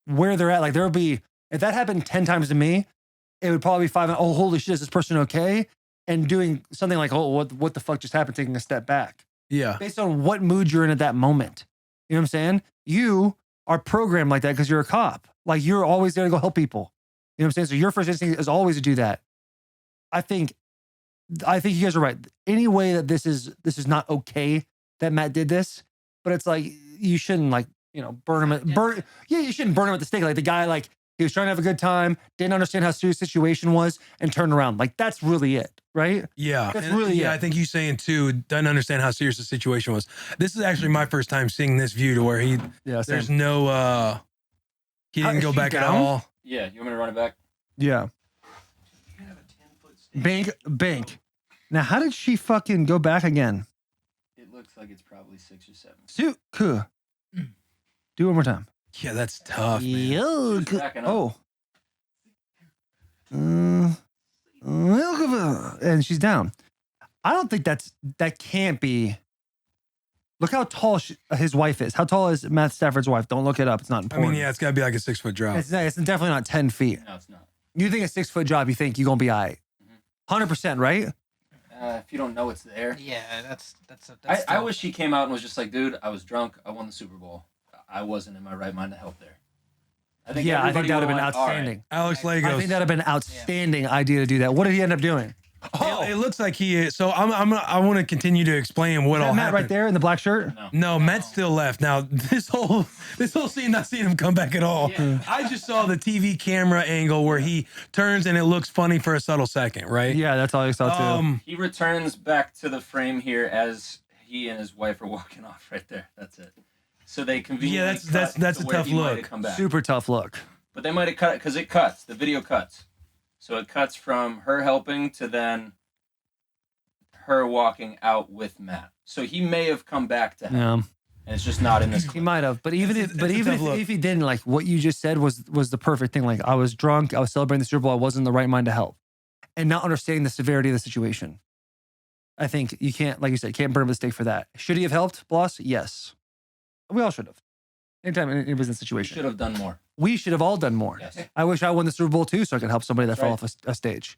where they're at. Like there would be, if that happened 10 times to me, it would probably be 5. Oh, holy shit, is this person okay? And doing something like, oh, what the fuck just happened? Taking a step back Yeah. based on what mood you're in at that moment. You know what I'm saying? You are programmed like that because you're a cop. Like you're always there to go help people. You know what I'm saying? So your first instinct is always to do that. I think you guys are right. Any way that this is not okay that Matt did this, but it's like you shouldn't burn him you shouldn't burn him at the stake. Like the guy, like he was trying to have a good time, didn't understand how serious the situation was, and turned around. Like that's really it, right? Yeah. That's And, really yeah, it. I think you saying too, doesn't understand how serious the situation was. This is actually my first time seeing this view to where Yeah, there's no he How- didn't is go she back at down? all. Yeah, you want me to run it back? yeah. You can have a 10-foot stage. Bank. Now, how did she fucking go back again? It looks like it's probably 6 or 7. Do it one more time. Yeah, that's tough, man. Yo, She's backing up. oh. And she's down. I don't think that can't be. Look how tall his wife is. How tall is Matt Stafford's wife? Don't look it up. It's not I important. mean, yeah, it's gotta be like a 6 foot drop. It's definitely not 10 feet. No, it's not. You think a 6 foot job, you think you're going to be all right. 100%, right? If you don't know it's there. Yeah, that's I wish he came out and was just like, dude, I was drunk. I won the Super Bowl. I wasn't in my right mind to help there. I think that would have been went, outstanding. Alex Legos. I think that would have been an outstanding idea to do that. What did he end up doing? It looks like he is. So I want to continue to explain what all Matt happened. right there in the black shirt? No, Matt's still left. Now this whole scene, not seeing him come back at all. Yeah. I just saw the TV camera angle where he turns and it looks funny for a subtle second, right? Yeah, that's all I saw too. He returns back to the frame here as he and his wife are walking off right there. That's it. So they conveniently that's to a where tough he might have look. come back. Super tough look. But they might have cut it because it cuts. The video cuts. So it cuts from her helping to then her walking out with Matt. So he may have come back to him. Yeah. And it's just not in this He clip. might have, but even It's a tough look. if he didn't, like what you just said was the perfect thing. Like I was drunk, I was celebrating the Super Bowl, I wasn't in the right mind to help, and not understanding the severity of the situation. I think you can't, like you said, can't burn a mistake for that. Should he have helped, Bloss? Yes, we all should have. Anytime in a business We situation, should have done more. we should have all done more. Yes. I wish I won the Super Bowl too, so I could help somebody that That's fell right. off a stage.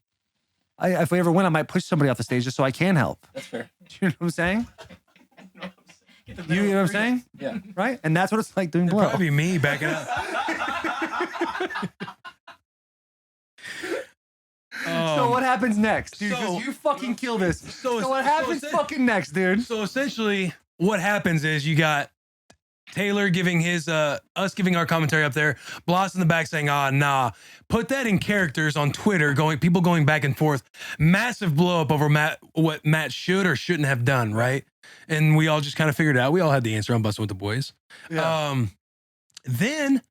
If we ever win, I might push somebody off the stage just so I can help. That's fair. You know what I'm saying? You know what I'm saying? Yeah. Right? And that's what it's like doing It'd blow. probably be me backing up. So what happens next, dude? 'Cause so- you fucking kill this. So what so happens essen- fucking next, dude? So essentially, what happens is you got Taylor giving his us giving our commentary up there, Bloss in the back saying, nah. Put that in characters on Twitter, people going back and forth. Massive blow up over what Matt should or shouldn't have done, right? And we all just kind of figured it out. We all had the answer on Bussin' With The Boys. Then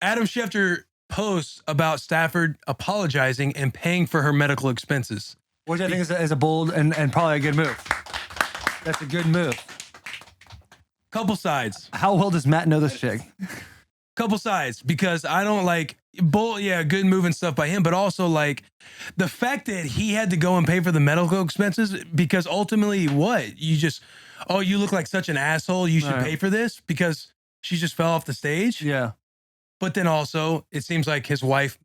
Adam Schefter posts about Stafford apologizing and paying for her medical expenses. Which I think is a bold and probably a good move. That's a good move. Couple sides. How well does Matt know this chick? Couple sides, because I don't like good move and stuff by him, but also like the fact that he had to go and pay for the medical expenses because ultimately you look like such an asshole, you should Right. pay for this because she just fell off the stage. Yeah. But then also it seems like his wife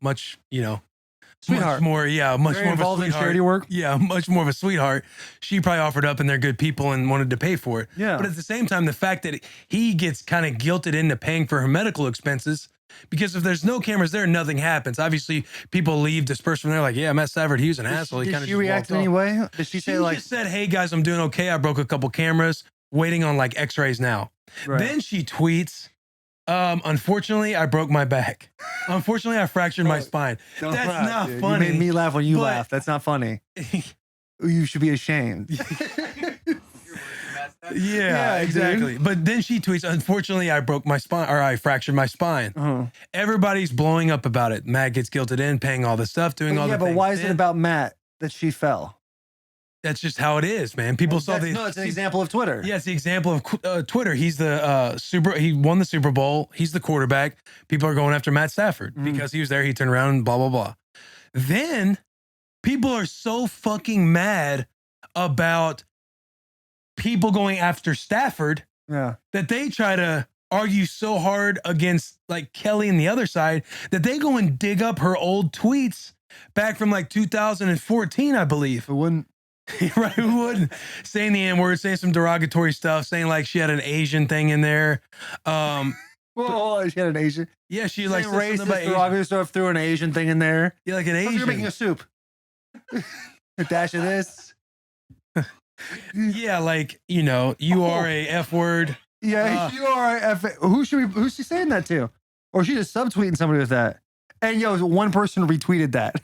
Sweetheart. much more Very of a involved in sweetheart. charity work. Yeah, much more of a sweetheart. She probably offered up and they're good people and wanted to pay for it. Yeah. But at the same time, the fact that he gets kind of guilted into paying for her medical expenses, because if there's no cameras there, nothing happens. Obviously, people leave dispersed from there like, yeah, Matt Stafford, he was an asshole. He Did kind of she react in any way? Did she say like, just said, hey guys, I'm doing okay. I broke a couple cameras, waiting on like x-rays now. right. Then she tweets, unfortunately, I broke my back. Unfortunately, I fractured my spine. Don't That's laugh, not dude. funny. You made me laugh when you but- laugh. That's not funny. You should be ashamed. Yeah, dude. exactly. But then she tweets, unfortunately, I broke my spine, or I fractured my spine. Uh-huh. Everybody's blowing up about it. Matt gets guilted in, paying all the stuff, doing all the Yeah, things. but why is it Then- about Matt that she fell? That's just how it is, man. People saw the. No, it's an example of Twitter. Yeah, it's the example of Twitter. He's the he won the Super Bowl. He's the quarterback. People are going after Matt Stafford because he was there. He turned around and blah, blah, blah. Then people are so fucking mad about people going after Stafford Yeah. that they try to argue so hard against like Kelly and the other side that they go and dig up her old tweets back from like 2014, I believe. It wouldn't. Right? Who wouldn't? Saying the N-word, saying some derogatory stuff, saying like she had an Asian thing in there. Whoa, she had an Asian. Yeah, she like Saying said something about racist, Asian. derogatory stuff, threw an Asian thing in there. Yeah, like an Like you're making Asian. a soup. A dash of this. Yeah, like, you are a F word. Yeah, you are. Who's she saying that to? Or she just subtweeting somebody with that? And one person retweeted that.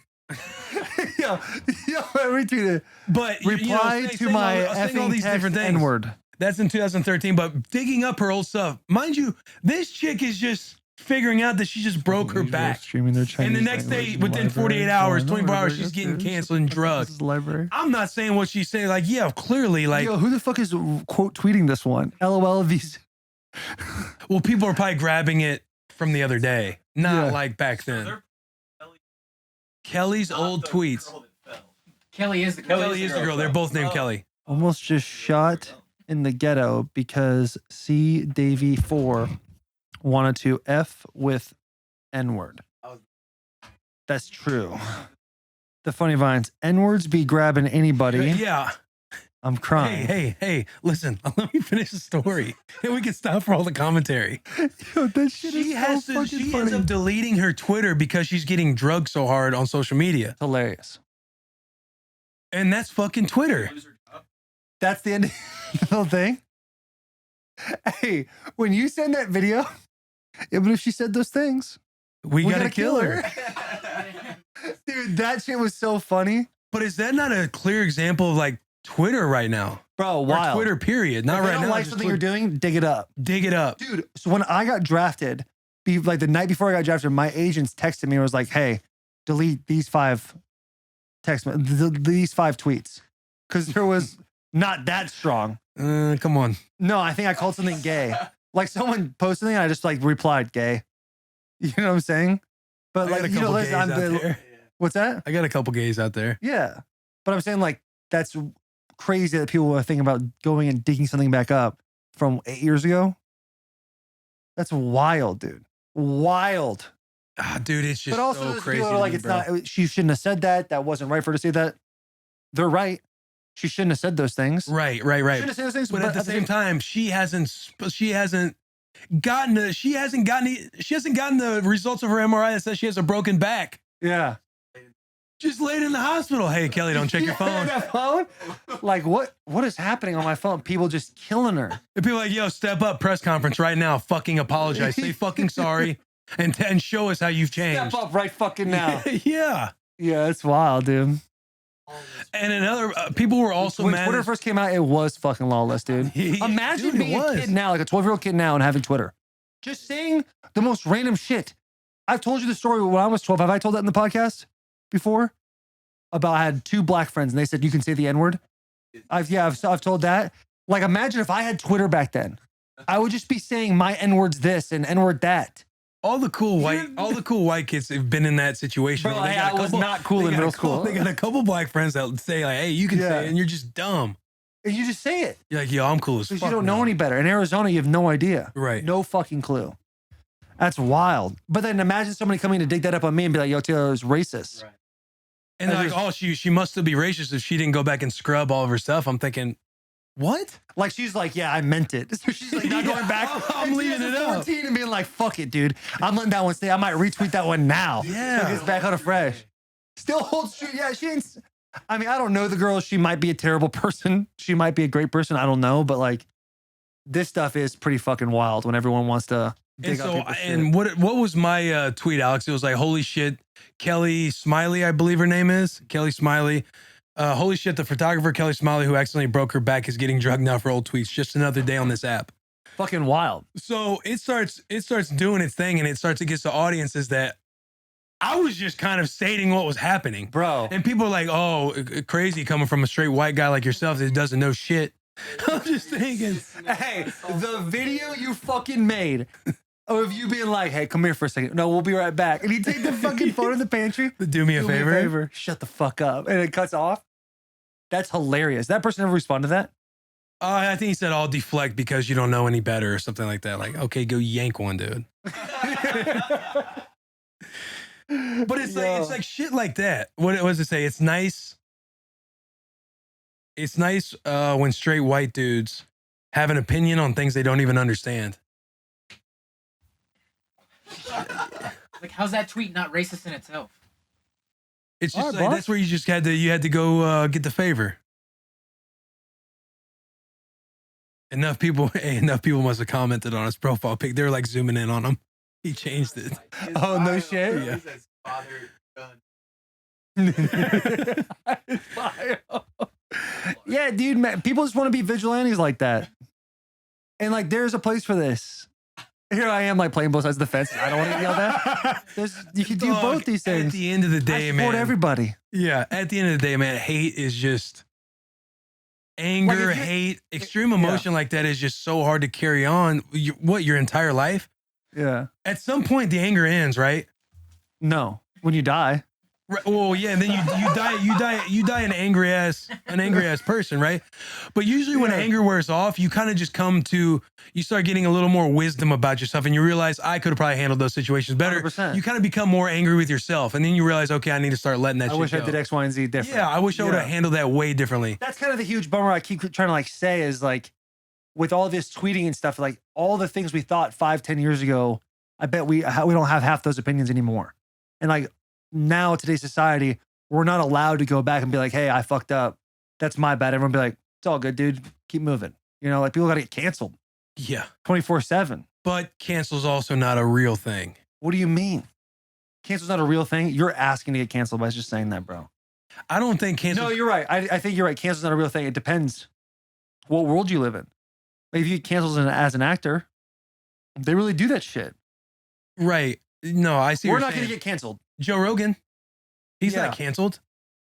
yo, I retweeted. But Reply to my effing text N-word. That's in 2013, but digging up her old stuff. Mind you, this chick is just figuring out that she just broke her back. Streaming their And Chinese the next day, language in the within library. 48 hours, Oh, 24 hours, library, she's getting dude. canceled and This drugged. is library. I'm not saying what she's saying. Like, yeah, clearly, like, Yo, who the fuck is quote tweeting this one? LOL these. well, people are probably grabbing it from the other day, not Yeah. like back So then. they're Kelly's not old the tweets. girl that fell. Kelly is the girl. Kelly is the girl. They're both named Oh. Kelly. Almost just shot in the ghetto because C. Davy 4 wanted to F with N-word. That's true. The funny vines. N-words be grabbing anybody. Yeah. I'm crying. Hey, listen, let me finish the story. And we can stop for all the commentary. Yo, that shit She is so fucking she funny. ends up deleting her Twitter because she's getting drugged so hard on social media. Hilarious. And that's fucking Twitter. That's the end of the whole thing. Hey, when you send that video, even if she said those things, We gotta kill her. Dude, that shit was so funny. But is that not a clear example of like Twitter right now? Bro, Or wild. Twitter, period. Not If they right don't now. like just something you're doing, dig it up. dig it up. Dude, so when I got drafted, like the night before I got drafted, my agents texted me and was like, hey, delete these 5 these 5 tweets. Because there was not that strong. Come on. No, I think I called something gay. Like someone posted something and I just like replied gay. You know what I'm saying? But I got like, a you know, couple listen, gays out there. what's that? I got a couple gays out there. Yeah. But I'm saying like, that's crazy that people are thinking about going and digging something back up from 8 years ago. That's wild, dude. Wild. Ah, dude, it's just But also, so those crazy. people are to like, me, it's bro. not, she shouldn't have said that. That wasn't right for her to say that. They're right. She shouldn't have said those things. Right. Shouldn't have said those things. But at the same time, she hasn't gotten the results of her MRI that says she has a broken back. Yeah. Just laid in the hospital. Hey, Kelly, don't check your phone. That phone? Like, what is happening on my phone? People just killing her. And people are like, yo, step up, press conference right now. Fucking apologize. Say fucking sorry and show us how you've changed. Step up right fucking now. Yeah. Yeah, it's wild, dude. And another, people were also When mad. Twitter first came out, it was fucking lawless, dude. Yeah, Imagine dude, it being a was. kid now, like a 12-year-old kid now, and having Twitter. Just saying the most random shit. I've told you the story when I was 12. Have I told that in the podcast before? About I had 2 black friends, and they said you can say the N-word. I've told that. Like, imagine if I had Twitter back then. I would just be saying my N-word's this and N-word that. All the cool white kids have been in that situation. Bro, where they hey, got a I was couple- not cool they in got a middle couple- school. They got a couple black friends that say like, "Hey, you can say it," and you're just dumb. And you just say it. You're like, "Yo, I'm cool as fuck." Because you don't know now." any better. In Arizona, you have no idea. Right. No fucking clue. That's wild. But then imagine somebody coming to dig that up on me and be like, yo, Taylor is racist. Right. And they're like, "Oh, she must still be racist if she didn't go back and scrub all of her stuff." I'm thinking, what? Like, she's like, yeah, I meant it. So she's like, not going back. I'm And leaving she's it up. 14 and being like, fuck it, dude. I'm letting that one stay. I might retweet that one now. Yeah. So it's back on a fresh. Still holds true. Yeah, she ain't. I mean, I don't know the girl. She might be a terrible person. She might be a great person. I don't know. But like, this stuff is pretty fucking wild when everyone wants to dig And up so, people's shit. and what was my tweet, Alex? It was like, "Holy shit, Kelly Smiley, I believe her name is Kelly Smiley. Holy shit, the photographer Kelly Smiley, who accidentally broke her back, is getting drugged now for old tweets. Just another day on this app." Fucking wild. So it starts doing its thing, and it starts to get to audiences that I was just kind of stating what was happening, Bro. and people are like, "Oh, crazy coming from a straight white guy like yourself that doesn't know shit." I'm just thinking, Hey, the video you fucking made of you being like, hey, come here for a second. No, we'll be right back. And you take the fucking phone in the pantry. do me a favor. Shut the fuck up. And it cuts off. That's hilarious. That person ever responded to that? I think he said, "I'll deflect because you don't know any better," or something like that. Like, okay, go yank one, dude. But it's like shit like that. What does it say? It's nice. It's nice when straight white dudes have an opinion on things they don't even understand. Like, how's that tweet not racist in itself? It's just All right, like boss. that's where you just had to go get the favor. Enough people must have commented on his profile pic. They were like zooming in on him. He changed it. Oh, no shit? Yeah. He says, "Father, done." Yeah, dude, man, people just want to be vigilantes like that. And like, there's a place for this. Here I am, like playing both sides of the fence. I don't want to yell that. You can do Dog, both these things. At the end of the day, I support man. everybody. Yeah, at the end of the day, man, hate is just anger, Like, if you- hate, extreme emotion like that is just so hard to carry on. Your entire life? Yeah. At some point, the anger ends, right? No, when you die. Right, well, yeah, and then you die an angry ass person, right? But usually when anger wears off, you kind of just you start getting a little more wisdom about yourself, and you realize I could have probably handled those situations better. 100%. You kind of become more angry with yourself, and then you realize, okay, I need to start letting that I shit wish go. I did X, Y, and Z different. Yeah, I wish I would have handled that way differently. That's kind of the huge bummer I keep trying to like say is like, with all this tweeting and stuff, like all the things we thought 5-10 years ago, I bet we don't have half those opinions anymore. And like now, today's society, we're not allowed to go back and be like, hey, I fucked up. That's my bad. Everyone be like, it's all good, dude. Keep moving. You know, like people got to get canceled Yeah. 24/7. But cancel's also not a real thing. What do you mean? Cancel's not a real thing? You're asking to get canceled by just saying that, bro. I don't think cancel. No, you're right. I think you're right. Cancel's not a real thing. It depends what world you live in. Like if you get canceled as an actor, they really do that shit. Right. No, I see. We're not going to get canceled. Joe Rogan. He's not canceled.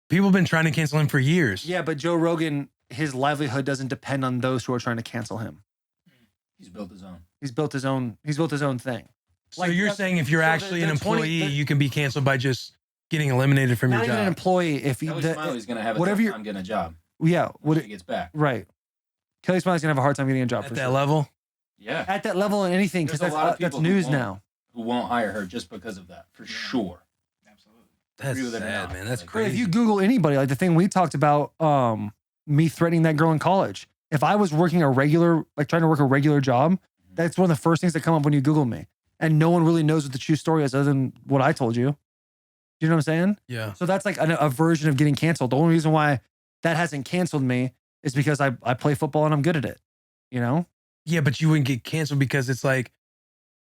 People have been trying to cancel him for years. Yeah, but Joe Rogan, his livelihood doesn't depend on those who are trying to cancel him. He's built his own. He's built his own thing. So you're saying if you're actually an employee, you can be canceled by just getting eliminated from your Not job. even an employee. If Kelly Smiley's going to have a whatever tough time getting a job. Yeah. When he gets back. Right. Kelly Smiley's going to have a hard time getting a job. At that level? Yeah. At that level and anything, because that's news now. Who won't hire her just because of that, for sure. Absolutely. That's sad, man. That's Like, crazy. If you Google anybody, like the thing we talked about, me threatening that girl in college. If I was working trying to work a regular job, that's one of the first things that come up when you Google me. And no one really knows what the true story is other than what I told you. You know what I'm saying? Yeah. So that's like a version of getting canceled. The only reason why that hasn't canceled me is because I play football and I'm good at it. You know? Yeah, but you wouldn't get canceled because it's like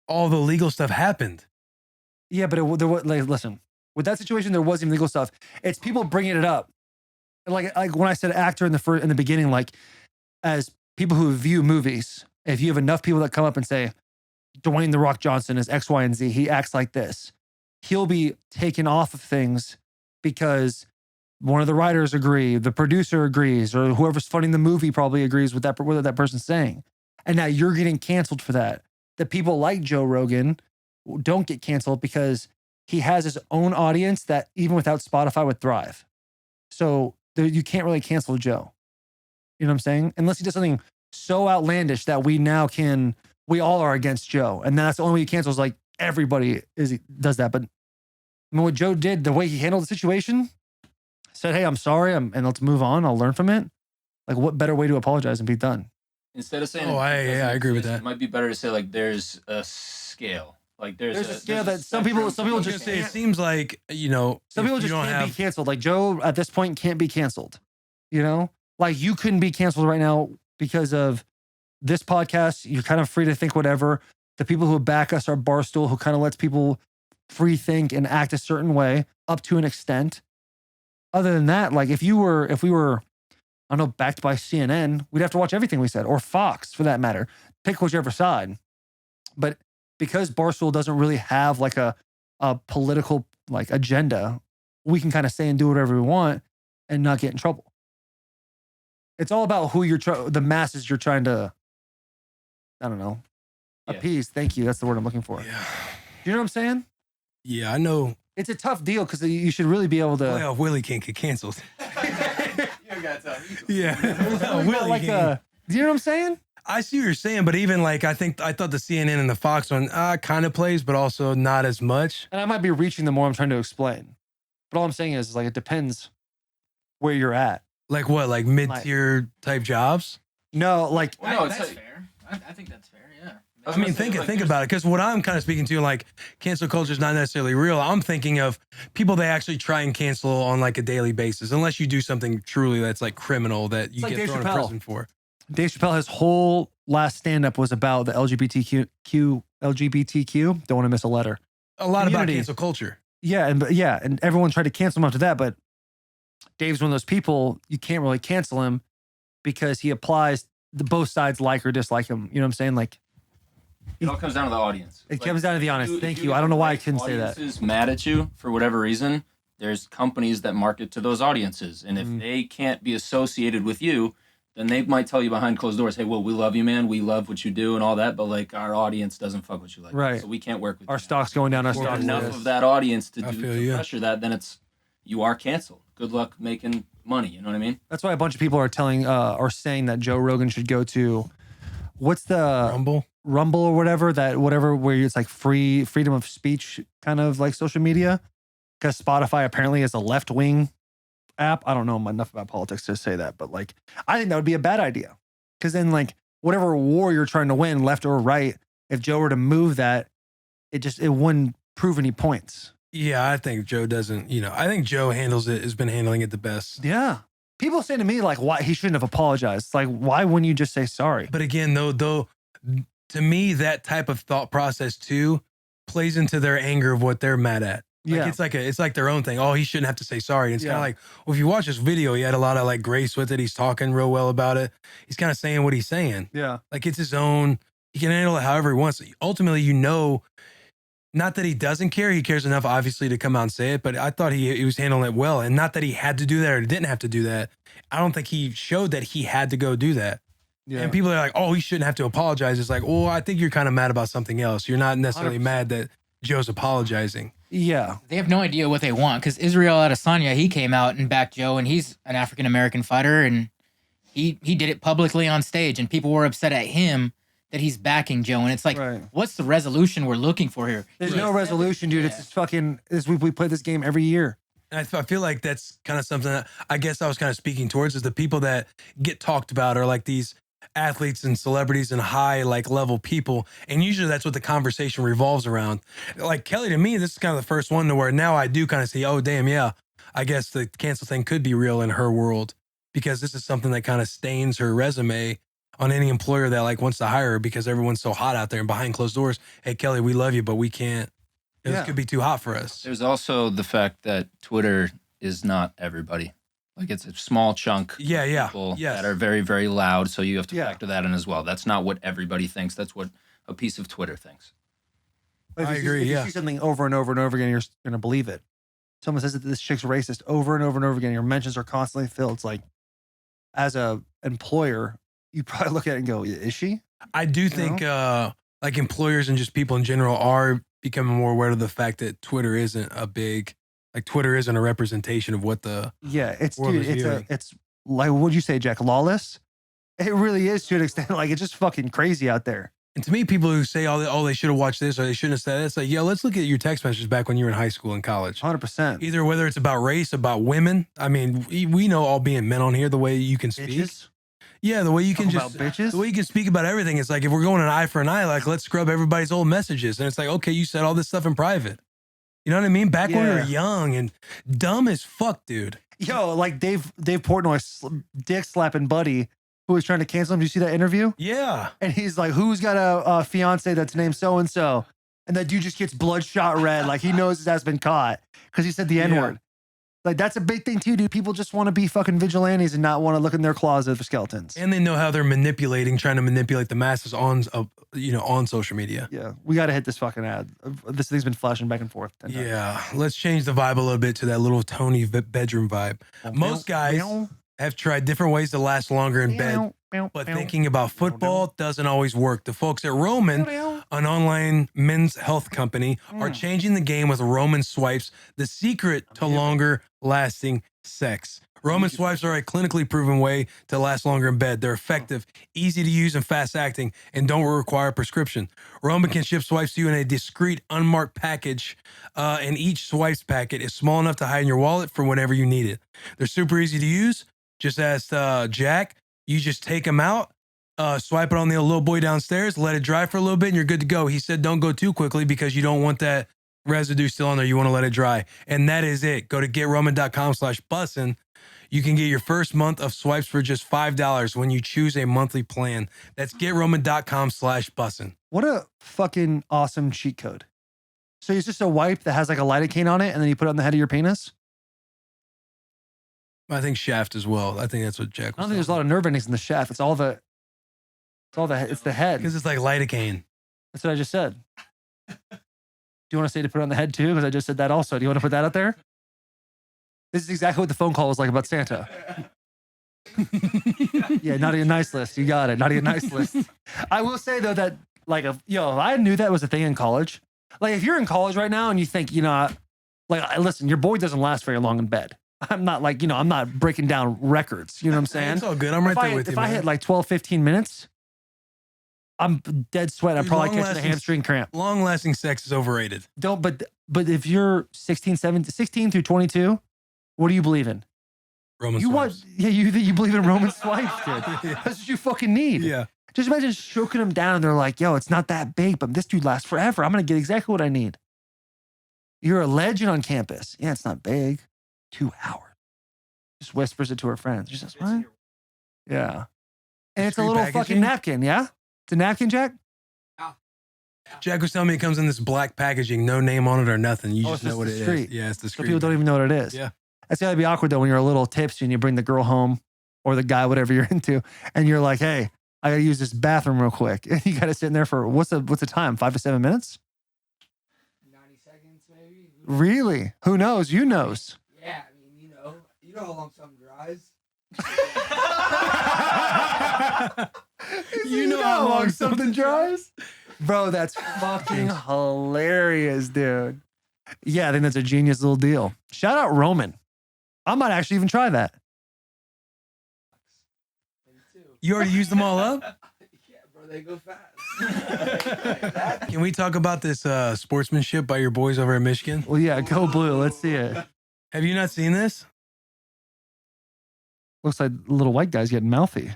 all the legal stuff happened. Yeah, but listen, with that situation, there wasn't legal stuff. It's people bringing it up. Like when I said actor in the beginning, like as people who view movies, if you have enough people that come up and say, Dwayne "The Rock" Johnson is X, Y, and Z, he acts like this, he'll be taken off of things because one of the writers agree, the producer agrees, or whoever's funding the movie probably agrees with what that person's saying. And now you're getting canceled for that. The people like Joe Rogan don't get canceled because he has his own audience that even without Spotify would thrive. So you can't really cancel Joe. You know what I'm saying? Unless he does something so outlandish that we all are against Joe. And that's the only way you cancel is like everybody does that. But I mean, what Joe did, the way he handled the situation, said, hey, I'm sorry, and let's move on. I'll learn from it. Like what better way to apologize and be done? Instead of saying, I agree with that. It might be better to say like there's a scale. Like there's a scale that some people just say. It seems like some people just can't be canceled. Like Joe at this point can't be canceled. You know, like you couldn't be canceled right now because of this podcast. You're kind of free to think whatever. The people who back us are Barstool, who kind of lets people free think and act a certain way up to an extent. Other than that, like if we were, I don't know, backed by CNN, we'd have to watch everything we said, or Fox for that matter. Pick whichever side. But because Barstool doesn't really have like a political like agenda, we can kind of say and do whatever we want and not get in trouble. It's all about who the masses you're trying to, I don't know, appease. Thank you. That's the word I'm looking for. Yeah. You know what I'm saying? Yeah, I know. It's a tough deal because you should really be able to. Playoff Willie can't get canceled. You gotta tell me. Yeah. Willie can't. Do you know what I'm saying? I see what you're saying, but even like I thought the CNN and the Fox one kind of plays, but also not as much. And I might be reaching the more I'm trying to explain. But all I'm saying is like it depends where you're at. Like what? Like mid-tier type jobs? No, like Well, no, that's it's like- fair. I think that's fair. Yeah. I mean, think about it, because what I'm kind of speaking to, like, cancel culture is not necessarily real. I'm thinking of people that actually try and cancel on like a daily basis, unless you do something truly that's like criminal that you like get Dave thrown in Chappelle. prison for. Dave Chappelle, his whole last stand-up was about the LGBTQ. Don't want to miss a letter. A lot about Community. cancel culture. Yeah, and everyone tried to cancel him after that, but Dave's one of those people you can't really cancel him because he applies both sides like or dislike him. You know what I'm saying? Like It all comes down to the audience. it comes down to the honest. Thank you. I don't know why I couldn't say that. Audiences mad at you for whatever reason. There's companies that market to those audiences, and if they can't be associated with you, then they might tell you behind closed doors, "Hey, well, we love you, man. We love what you do and all that, but like our audience doesn't fuck with you like that, Right. so we can't work with our you." stock's going down. Our If stock's enough this. of that audience to I do feel to you. pressure that, then you are canceled. Good luck making money. You know what I mean? That's why a bunch of people are saying that Joe Rogan should go to, what's the Rumble or whatever where it's like freedom of speech kind of like social media, because Spotify apparently is a left wing app. I don't know enough about politics to say that, but like I think that would be a bad idea, because then like whatever war you're trying to win, left or right, if Joe were to move that, it wouldn't prove any points. Yeah, I think Joe doesn't. I think Joe has been handling it the best. Yeah. People say to me like, why he shouldn't have apologized. It's like, why wouldn't you just say sorry? But again, though, to me, that type of thought process too plays into their anger of what they're mad at. Like, it's like their own thing. Oh, he shouldn't have to say sorry. And it's kind of like, well, if you watch this video, he had a lot of like grace with it. He's talking real well about it. He's kind of saying what he's saying. Yeah. Like it's his own. He can handle it however he wants. Ultimately, not that he doesn't care. He cares enough, obviously, to come out and say it. But I thought he was handling it well. And not that he had to do that or didn't have to do that. I don't think he showed that he had to go do that. Yeah. And people are like, oh, he shouldn't have to apologize. It's like, well, I think you're kind of mad about something else. You're not necessarily 100%. Mad that Joe's apologizing. Yeah. They have no idea what they want, because Israel Adesanya, he came out and backed Joe, and he's an African-American fighter, and he did it publicly on stage, and people were upset at him that he's backing Joe. And it's like, what's the resolution we're looking for here? There's no resolution, dude. It's just fucking, we play this game every year. And I feel like that's kind of something that I guess I was kind of speaking towards, is the people that get talked about are like these athletes and celebrities and high like level people. And usually that's what the conversation revolves around. Like Kelly, to me, this is kind of the first one to where now I do kind of see, oh, damn, yeah, I guess the cancel thing could be real in her world, because this is something that kind of stains her resume on any employer that like wants to hire her, because everyone's so hot out there and behind closed doors. Hey, Kelly, we love you, but we can't. This could be too hot for us. There's also the fact that Twitter is not everybody. Like it's a small chunk of people that are very, very loud. So you have to factor that in as well. That's not what everybody thinks. That's what a piece of Twitter thinks. I agree. If you see something over and over and over again, you're going to believe it. Someone says that this chick's racist over and over and over again. Your mentions are constantly filled. It's like, as a employer, you probably look at it and go, is she? I do think like employers and just people in general are becoming more aware of the fact that Twitter isn't Twitter isn't a representation of what the world is viewing. It's like, what'd you say, Jack? Lawless? It really is, to an extent. Like, it's just fucking crazy out there. And to me, people who say, oh, they should have watched this or they shouldn't have said that, it's like, let's look at your text messages back when you were in high school and college. 100%. Either whether it's about race, about women. I mean, we know, all being men on here, the way you can speak. Bitches. Yeah, the way you can about bitches. The way you can speak about everything. It's like, if we're going an eye for an eye, like, let's scrub everybody's old messages. And it's like, okay, you said all this stuff in private. You know what I mean? Back when we were young and dumb as fuck, dude. Yo, like Dave Portnoy's dick slapping buddy who was trying to cancel him. Did you see that interview? Yeah. And he's like, who's got a fiance that's named so-and-so? And that dude just gets bloodshot red. Like he knows his ass been caught because he said the N-word. Like that's a big thing too, dude. People just want to be fucking vigilantes and not want to look in their closet for skeletons. And they know how they're trying to manipulate the masses on social media. Yeah, we got to hit this fucking ad. This thing's been flashing back and forth. Yeah, let's change the vibe a little bit to that little Tony bedroom vibe. Most guys have tried different ways to last longer in bed, but thinking about football doesn't always work. The folks at Roman, an online men's health company, are changing the game with Roman swipes, the secret to longer lasting sex. Roman swipes are a clinically proven way to last longer in bed. They're effective, easy to use, and fast acting, and don't require a prescription. Roman can ship swipes to you in a discreet, unmarked package, and each swipes packet is small enough to hide in your wallet for whenever you need it. They're super easy to use. Just ask Jack. You just take them out, swipe it on the little boy downstairs, let it dry for a little bit, and you're good to go. He said don't go too quickly because you don't want that residue still on there. You want to let it dry. And that is it. Go to GetRoman.com/bussin. You can get your first month of swipes for just $5 when you choose a monthly plan. That's GetRoman.com/bussin. What a fucking awesome cheat code. So it's just a wipe that has like a lidocaine on it, and then you put it on the head of your penis? I think shaft as well. I think that's what Jack was I don't think there's a lot of nerve endings in the shaft. It's the head. Because it's like lidocaine. That's what I just said. Do you want to say to put it on the head too? Because I just said that also. Do you want to put that out there? This is exactly what the phone call was like about Santa. Yeah, naughty and nice list. You got it. Naughty and nice list. I will say though that I knew that was a thing in college. Like if you're in college right now and you think, Like, listen, your boy doesn't last very long in bed. I'm not like, I'm not breaking down records. You know what I'm saying? It's all good. I'm right there with you. If I hit like 12, 15 minutes, I'm dead sweat. I'm Dude, probably catching a hamstring cramp. Long-lasting sex is overrated. But if you're 16 through 22, what do you believe in? Roman You swipes. you believe in Roman swipes, dude. That's what you fucking need. Yeah. Just imagine stroking them down and they're like, yo, it's not that big, but this dude lasts forever. I'm going to get exactly what I need. You're a legend on campus. Yeah, it's not big. 2 hours. Just whispers it to her friends. She says, what? Yeah. And it's a little fucking napkin, yeah? It's a napkin, Jack? Jack was telling me it comes in this black packaging, no name on it or nothing. You just know what it discreet. is. Yeah, it's So discreet. people don't even know what it is. Yeah. That's gotta be awkward though when you're a little tipsy and you bring the girl home or the guy, whatever you're into, and you're like, hey, I gotta use this bathroom real quick. And you gotta sit in there for what's the time? 5 to 7 minutes? 90 seconds, maybe. Really? Who knows? You knows. Yeah, I mean, you know how long something dries. You know how long something dries? Bro, that's fucking hilarious, dude. Yeah, I think that's a genius little deal. Shout out Roman. I might actually even try that. You already used them all up? Yeah, bro, they go fast. Can we talk about this sportsmanship by your boys over at Michigan? Well, yeah, go blue. Let's see it. Have you not seen this? Looks like little white guy's getting mouthy.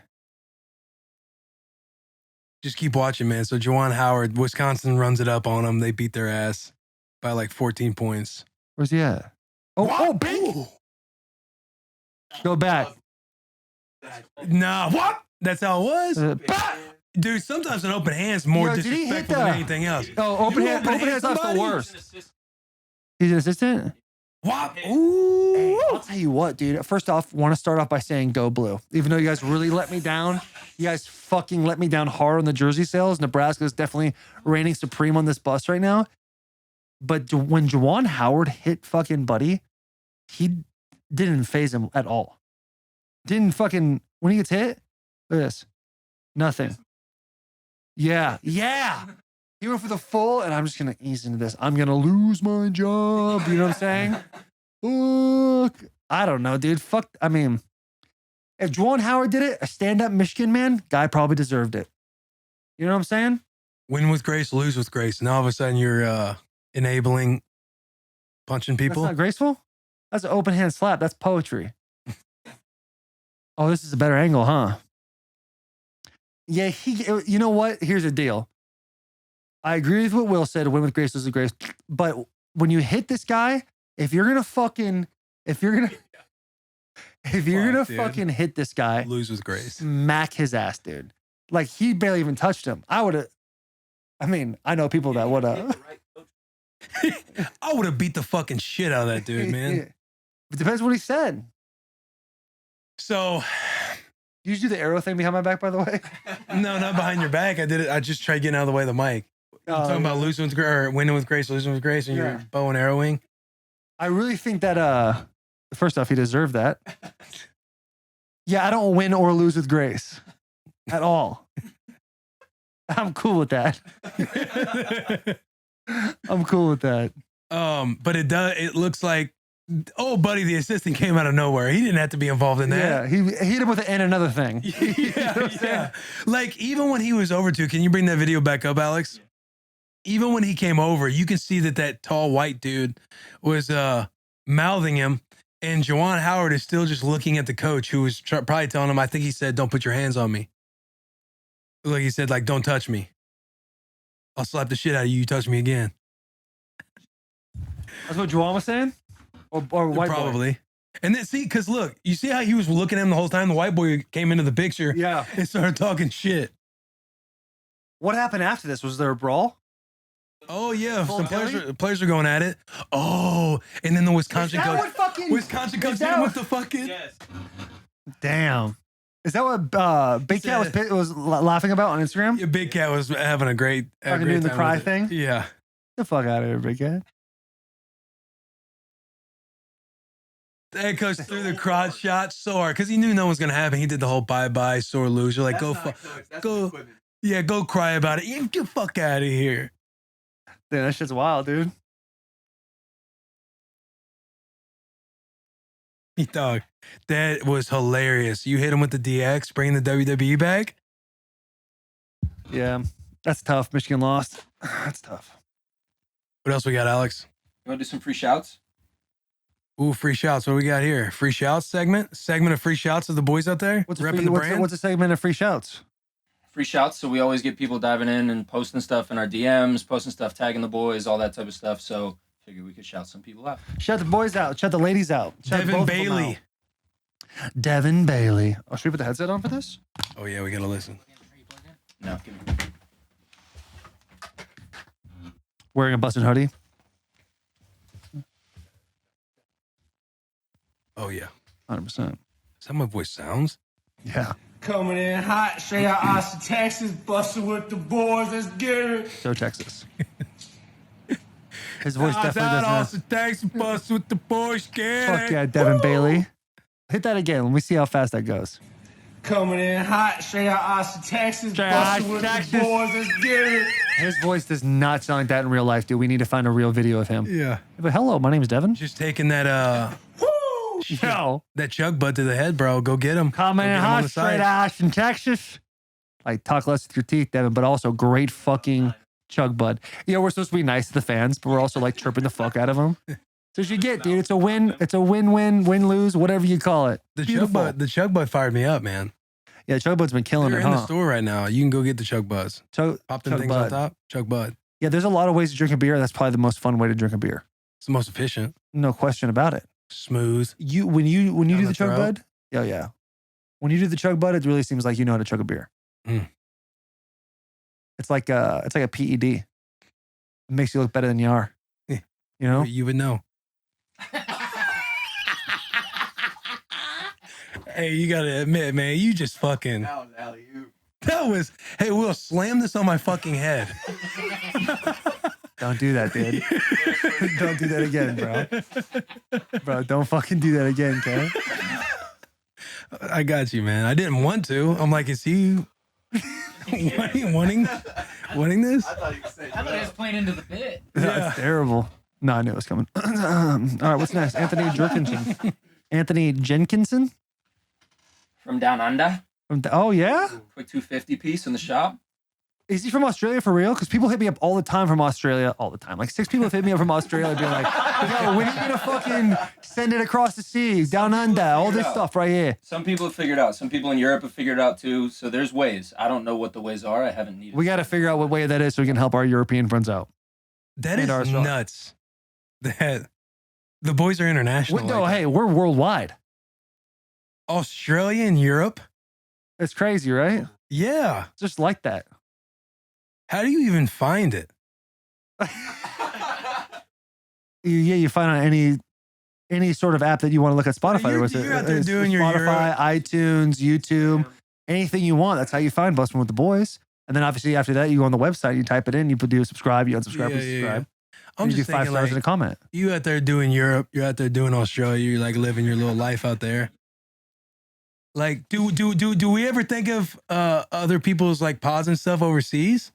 Just keep watching, man. So Juwan Howard, Wisconsin runs it up on them. They beat their ass by like 14 points. Where's he at? Oh, big. Ooh. Go back. Nah, what? That's how it was? Bah! Dude, sometimes an open hand's more Yo, did he hit disrespectful than the- anything else. Oh, open hand. Open hand's not the somebody? worst. He's an assistant? What? Hey, Ooh. I'll tell you what, dude. First off, want to start off by saying go blue. Even though you guys really let me down. You guys fucking let me down hard on the jersey sales. Nebraska is definitely reigning supreme on this bus right now. But when Juwan Howard hit fucking Buddy, he didn't phase him at all. Didn't fucking, when he gets hit, look at this. Nothing. Yeah. Yeah. He went for the full, and I'm just going to ease into this. I'm going to lose my job. You know what I'm saying? Look. I don't know, dude. Fuck. I mean, if Juwan Howard did it, a stand-up Michigan man, guy probably deserved it. You know what I'm saying? Win with grace, lose with grace. And all of a sudden you're enabling punching people. That's not graceful? That's an open hand slap. That's poetry. Oh, this is a better angle, huh? Yeah, you know what? Here's the deal. I agree with what Will said. Win with grace, lose with grace. But when you hit this guy, if you're gonna fucking hit this guy, Lose with grace. smack his ass, dude. Like he barely even touched him. I know people that would have. I would have beat the fucking shit out of that dude, man. It depends what he said. So, Did you do the arrow thing behind my back, by the way? no, not behind your back. I did it. I just tried getting out of the way of the mic. You're talking about losing with grace, or winning with grace, losing with grace, and your bow and arrowing. I really think that first off, he deserved that. Yeah, I don't win or lose with grace at all. I'm cool with that. I'm cool with that. But it looks like, oh, buddy, the assistant came out of nowhere. He didn't have to be involved in Yeah, that. he hit him with an and another thing. Yeah. Like, even when he was over to, can you bring that video back up, Alex? Even when he came over, you can see that tall white dude was mouthing him, and Juwan Howard is still just looking at the coach, who was probably telling him, I think he said, don't put your hands on me. Like he said, like, don't touch me. I'll slap the shit out of you. You touch me again. That's what Juwan was saying? Or white Probably. boy? And then see, because look, you see how he was looking at him the whole time? The white boy came into the picture Yeah. and started talking shit. What happened after this? Was there a brawl? Oh, yeah. Full Some belly? players are going at it. Oh, and then the Wisconsin coach. Wisconsin comes in with the fucking. Yes. Damn. Is that what Big Cat was laughing about on Instagram? Yeah, Big Cat was having a great. Fucking doing the time cry with it. thing? Yeah. Get the fuck out of here, Big Cat. That coach threw the crotch shot so hard because he knew no one's gonna happen. He did the whole bye sore loser. Like, go cry about it. Get the fuck out of here. Damn, that shit's wild, dude. Dog, that was hilarious. You hit him with the DX, bringing the WWE back. Yeah, that's tough. Michigan lost. That's tough. What else we got, Alex? You want to do some free shouts? Ooh, free shouts. What do we got here? Free shouts segment of free shouts of the boys out there. Repping the brand. What's a segment of free shouts? Free shouts. So we always get people diving in and posting stuff in our DMs, posting stuff, tagging the boys, all that type of stuff. So figured we could shout some people out. Shout the boys out. Shout the ladies out. Shout Devin Bailey. Devin Bailey. Oh, should we put the headset on for this? Oh yeah, we gotta listen. No, give me. Wearing a Bussin hoodie. Oh yeah, 100%. is that how my voice sounds? Yeah. Coming in hot, straight out Austin, Texas, busting with the boys. Let's get it. So Texas. His voice definitely doesn't. Austin, Texas, bust with the boys. Fuck yeah, Devin Bailey. Hit that again. Let me see how fast that goes. Coming in hot, straight out Austin, Texas, Straight out busting with Texas. the boys. Let's get it. His voice does not sound like that in real life, dude. We need to find a real video of him. Yeah, But hello, my name is Devin. just taking that Yo. that chug butt to the head, bro. Go get him. Coming in hot, straight out in Texas. Like, talk less with your teeth, Devin, but also great fucking chug bud. Yeah, we're supposed to be nice to the fans, but we're also like chirping the fuck out of them. So you get, dude, it's a win. It's a win-win, win-lose, whatever you call it. The Beautiful. chug butt fired me up, man. Yeah, chug bud's been killing They're it, in the huh? store right now. You can go get the chug buzz. Pop them Chug things bud. on top. Chug bud. Yeah, there's a lot of ways to drink a beer. That's probably the most fun way to drink a beer. It's the most efficient. No question about it. Smooth. When you Down do the the chug throat. bud, yeah. When you do the chug bud, it really seems like you know how to chug a beer. Mm. It's like a PED. It makes you look better than you are. Yeah. You know? You would know. Hey, you gotta admit, man, you just fucking. That was. Hey, Will, slam this on my fucking head. Don't do that, dude. Don't do that again, bro. Bro, don't fucking do that again, okay? I got you, man. I didn't want to. I'm like, is he wanting this? I thought he was playing into the bit. That's terrible. No, I knew it was coming. All right, what's next? Anthony Jenkinson. Anthony Jenkinson? From down under. Oh, yeah? Quick 250 piece in the shop. Is he from Australia for real? Because people hit me up all the time from Australia. All the time. Like 6 people have hit me up from Australia being like, yo, when are you going to fucking send it across the sea, down under, all this stuff right here? Some people have figured out. Some people in Europe have figured it out too. So there's ways. I don't know what the ways are. I haven't needed. We got to figure out what way that is so we can help our European friends out. That is And ours. nuts. That the boys are international. No, like hey, we're worldwide. Australia and Europe. It's crazy, right? Yeah. Just like that. How do you even find it? Yeah, you find on any sort of app that you want to look at Spotify. You're out there It's doing your Spotify, Europe. iTunes, YouTube, anything you want. That's how you find Bussin' With The Boys. And then obviously after that, you go on the website, you type it in, you do subscribe, you unsubscribe, you subscribe. I'm You just do 5 thinking, stars like, in a comment. you out there doing Europe, you're out there doing Australia, you're like living your little life out there. Like, do we ever think of other people's like pods and stuff overseas?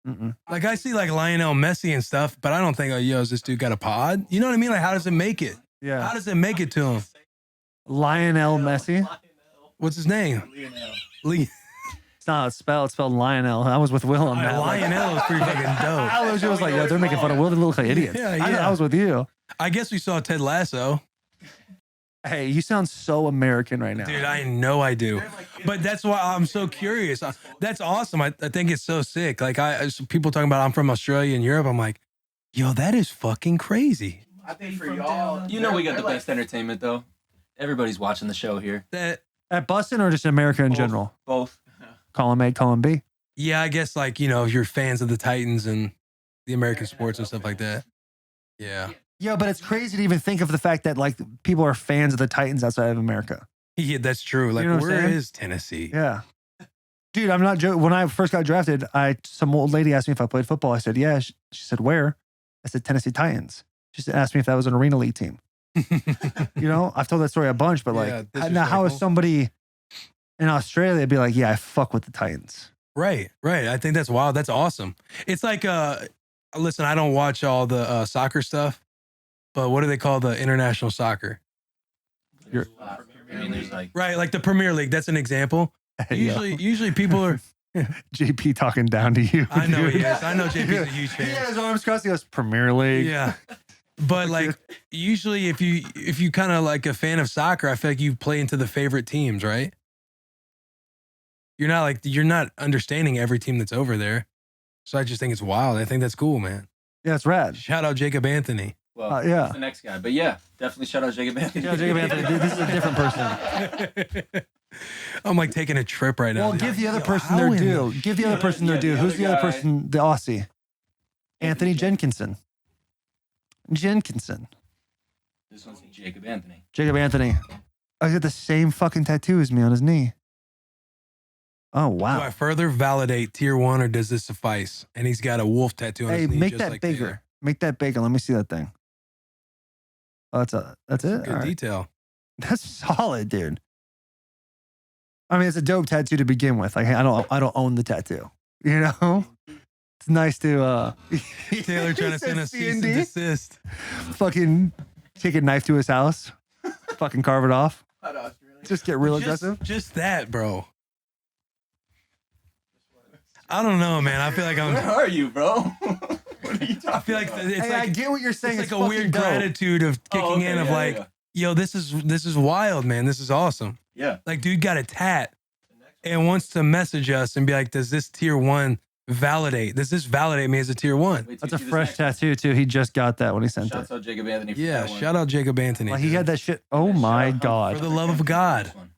Mm-mm. Like I see like Lionel Messi and stuff, but I don't think, oh, yo, is this dude got a pod? You know what I mean? Like, how does it make it? Yeah. How does it make it to him? Lionel Messi. What's his name? Lee. It's not spelled. It's spelled Lionel. I was with Will on that. Lionel is pretty fucking dope. I was like, yo, they're making fun of Will. They look like idiots. Yeah, yeah. I was with you. I guess we saw Ted Lasso. Hey, you sound so American right now. Dude, I know I do. But that's why I'm so curious. That's awesome. I think it's so sick. Like people talking about I'm from Australia and Europe. I'm like, yo, that is fucking crazy. I think for y'all, You know we got the best entertainment though. Everybody's watching the show here. That At Bussin' or just America in general? Both. Column A, column B. yeah, I guess like, you know, if you're fans of the Titans and the American sports and stuff like that. Yeah. Yeah, but it's crazy to even think of the fact that like people are fans of the Titans outside of America. Yeah, that's true. Like, You know what I'm where saying? is Tennessee? Yeah. Dude, I'm not joking. When I first got drafted, some old lady asked me if I played football. I said, yeah. She said, where? I said, Tennessee Titans. She asked me if that was an arena league team. You know, I've told that story a bunch, but Yeah, like, now how is disrespectful. somebody in Australia be like, yeah, I fuck with the Titans? Right. I think that's wild. That's awesome. It's like, listen, I don't watch all the soccer stuff, but what do they call the international soccer? You're- I mean, there's like Right, like the Premier League. That's an example. Usually people are. JP talking down to you. I know dude. he is. I know JP's a huge He fan. had his arms crossed. He goes, Premier League. Yeah. But like usually if you kind of like a fan of soccer, I feel like you play into the favorite teams, right? You're not understanding every team that's over there. So I just think it's wild. I think that's cool, man. Yeah, it's rad. Shout out Jacob Anthony. well, yeah. he's the next guy, but yeah, definitely shout out Jacob Anthony. Yeah, Jacob Anthony. Dude, this is a different person. I'm like taking a trip right now. Well, give the other Yo, person how their in due. Give the other person their Yeah, due. the Who's other the other guy. person? The Aussie. Anthony Jenkinson. Jenkinson. This one's Jacob Anthony. Jacob Anthony. Oh, he's got the same fucking tattoo as me on his knee. Oh, Do wow. I further validate tier 1 or does this suffice? And he's got a wolf tattoo on Hey, his knee. make just that like bigger. Taylor. Make that bigger. Let me see that thing. Oh, that's it. Good All right. detail. That's solid, dude. I mean, it's a dope tattoo to begin with. Like, I don't own the tattoo. You know, it's nice to. Taylor trying to send a cease and desist. Fucking take a knife to his house. Fucking carve it off. Just get real aggressive. Just that, bro. I don't know, man. I feel like Where I'm. are you, bro? What are you talking I feel like about? it's Hey, I like get what you're saying. it's It's like a weird dope. gratitude of kicking okay, in of yeah, like, yeah. yo, this is wild, man. This is awesome. Yeah. Like, dude got a tat and wants to message us and be like, does this tier 1 validate? Does this validate me as a tier 1? Wait till That's you a see this fresh next one. tattoo too. He just got that when he sent Shouts it. out Jacob Anthony. For Yeah, that one. shout out Jacob Anthony. Like, he dude. had that shit. Oh my Shout out god. For the love of God. This one.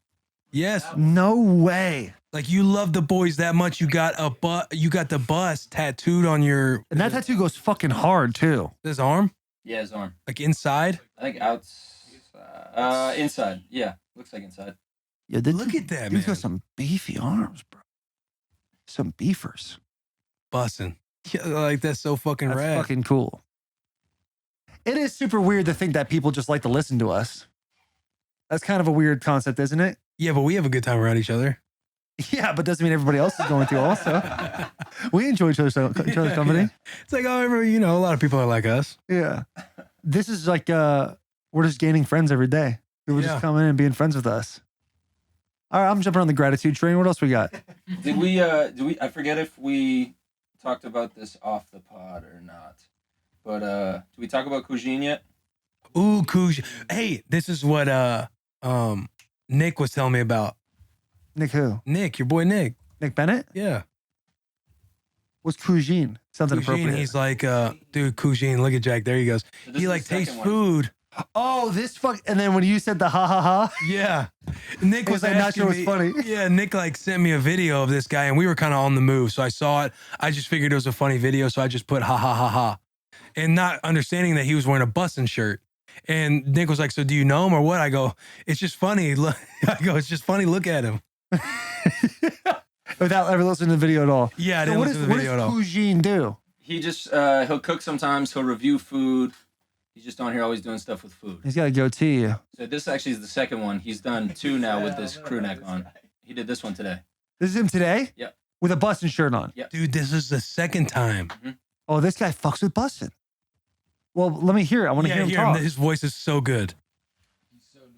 Yes. No way. Like, you love the boys that much. You got the bus tattooed on your And that tattoo goes fucking hard too. his arm, Yeah, his arm. like inside. I think inside. Yeah, looks like inside. Yeah, Look at that, He's man. got some beefy arms, bro. Some beefers. Bussin'. Yeah, like that's so fucking That's rad. fucking cool. It is super weird to think that people just like to listen to us. That's kind of a weird concept, isn't it? Yeah, but we have a good time around each other. Yeah, but doesn't mean everybody else is going to also. We enjoy each other's company. It's like, oh, a lot of people are like us. Yeah. This is like we're just gaining friends every day. People Yeah. just come in and being friends with us. All right, I'm jumping on the gratitude train. What else we got? Did we? I forget if we talked about this off the pod or not. But did we talk about cuisine yet? Ooh, Kuj. Hey, this is what Nick was telling me about. Nick who? Nick, your boy Nick. Nick Bennett? Yeah. What's cuisine? Sounds Cuisine, inappropriate. he's like, dude, cuisine. Look at Jack. There he goes. So this He is like the second tastes one. food. Oh, this fuck. And then when you said the ha ha ha, Yeah. Nick was like, not asking sure what's me- funny. Yeah, Nick like sent me a video of this guy and we were kind of on the move. So I saw it. I just figured it was a funny video. So I just put ha ha ha ha. And not understanding that he was wearing a Bussin' shirt. And Nick was like, so do you know him or what? I go, it's just funny. Look, I go, it's just funny. Look at him. without ever listening to the video at all. Yeah, I So didn't what listen is- to the video at all. What does cuisine do? He just he'll cook sometimes. He'll review food. He's just on here always doing stuff with food. He's got a goatee. So this actually is the second one. He's done 2 now with this crew neck on. He did this one today. This is him today? Yep. With a Bussin' shirt on. Dude, this is the second time. Oh, this guy fucks with Bussin'. Well, let me hear it. I want to hear him talk. His voice is so good.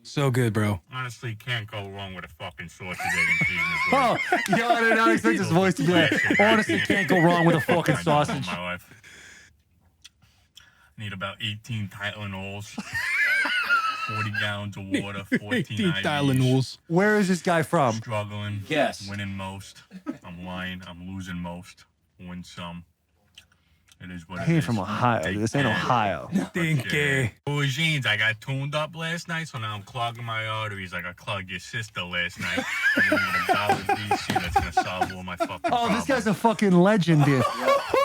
So good, bro. Honestly, can't go wrong with a fucking sausage, egg, and cheese. Oh, yo, I did not expect his voice to be like, honestly, can't go wrong with a fucking sausage. My life. Need about 18 Tylenols, 40 gallons of water, 14 IVs. Tylenol. Where is this guy from? Struggling. Yes. Winning most. I'm lying. I'm losing most. Win some. It is what it He ain't is. from Ohio. Take This ain't care. Ohio. Dinky. Cuisines, I got tuned up last night, so now I'm clogging my arteries like I clogged your sister last night. I'm gonna need a dollar DC that's gonna solve all my fucking Oh, problems. this guy's a fucking legend, dude.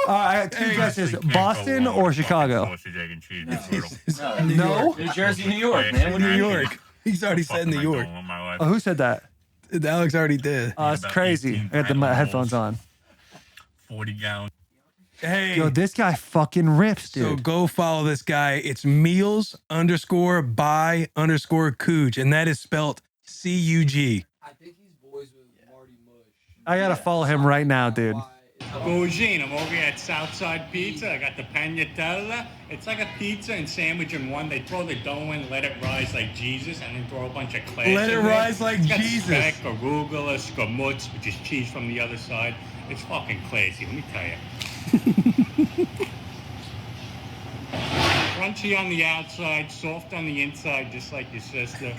I got two guesses. Honestly, can't go Boston wrong or with a fucking Chicago? Sausage, egg, and cheese. It's brutal. No? New Jersey, New York, man. What do New you York. He's already said Fuck New am I York. doing with my life? Oh, who said that? Alex already did. Oh, it's about crazy. 18 I got the Tylenols. headphones on. 40 gallons. Hey. Yo, this guy fucking rips, So dude. go follow this guy. It's meals_by_Cooge, and that is spelt CUG. I gotta follow him right now, dude. Gugine, I'm over here at Southside Pizza. I got the pagnatella. It's like a pizza and sandwich in one. They throw the dough in, let it rise like Jesus, and then throw a bunch of class Let it in there. rise like It's got Jesus. speck, arugula, scamutz, which is cheese from the other side. It's fucking classy, let me tell you. Crunchy on the outside, soft on the inside, just like your sister.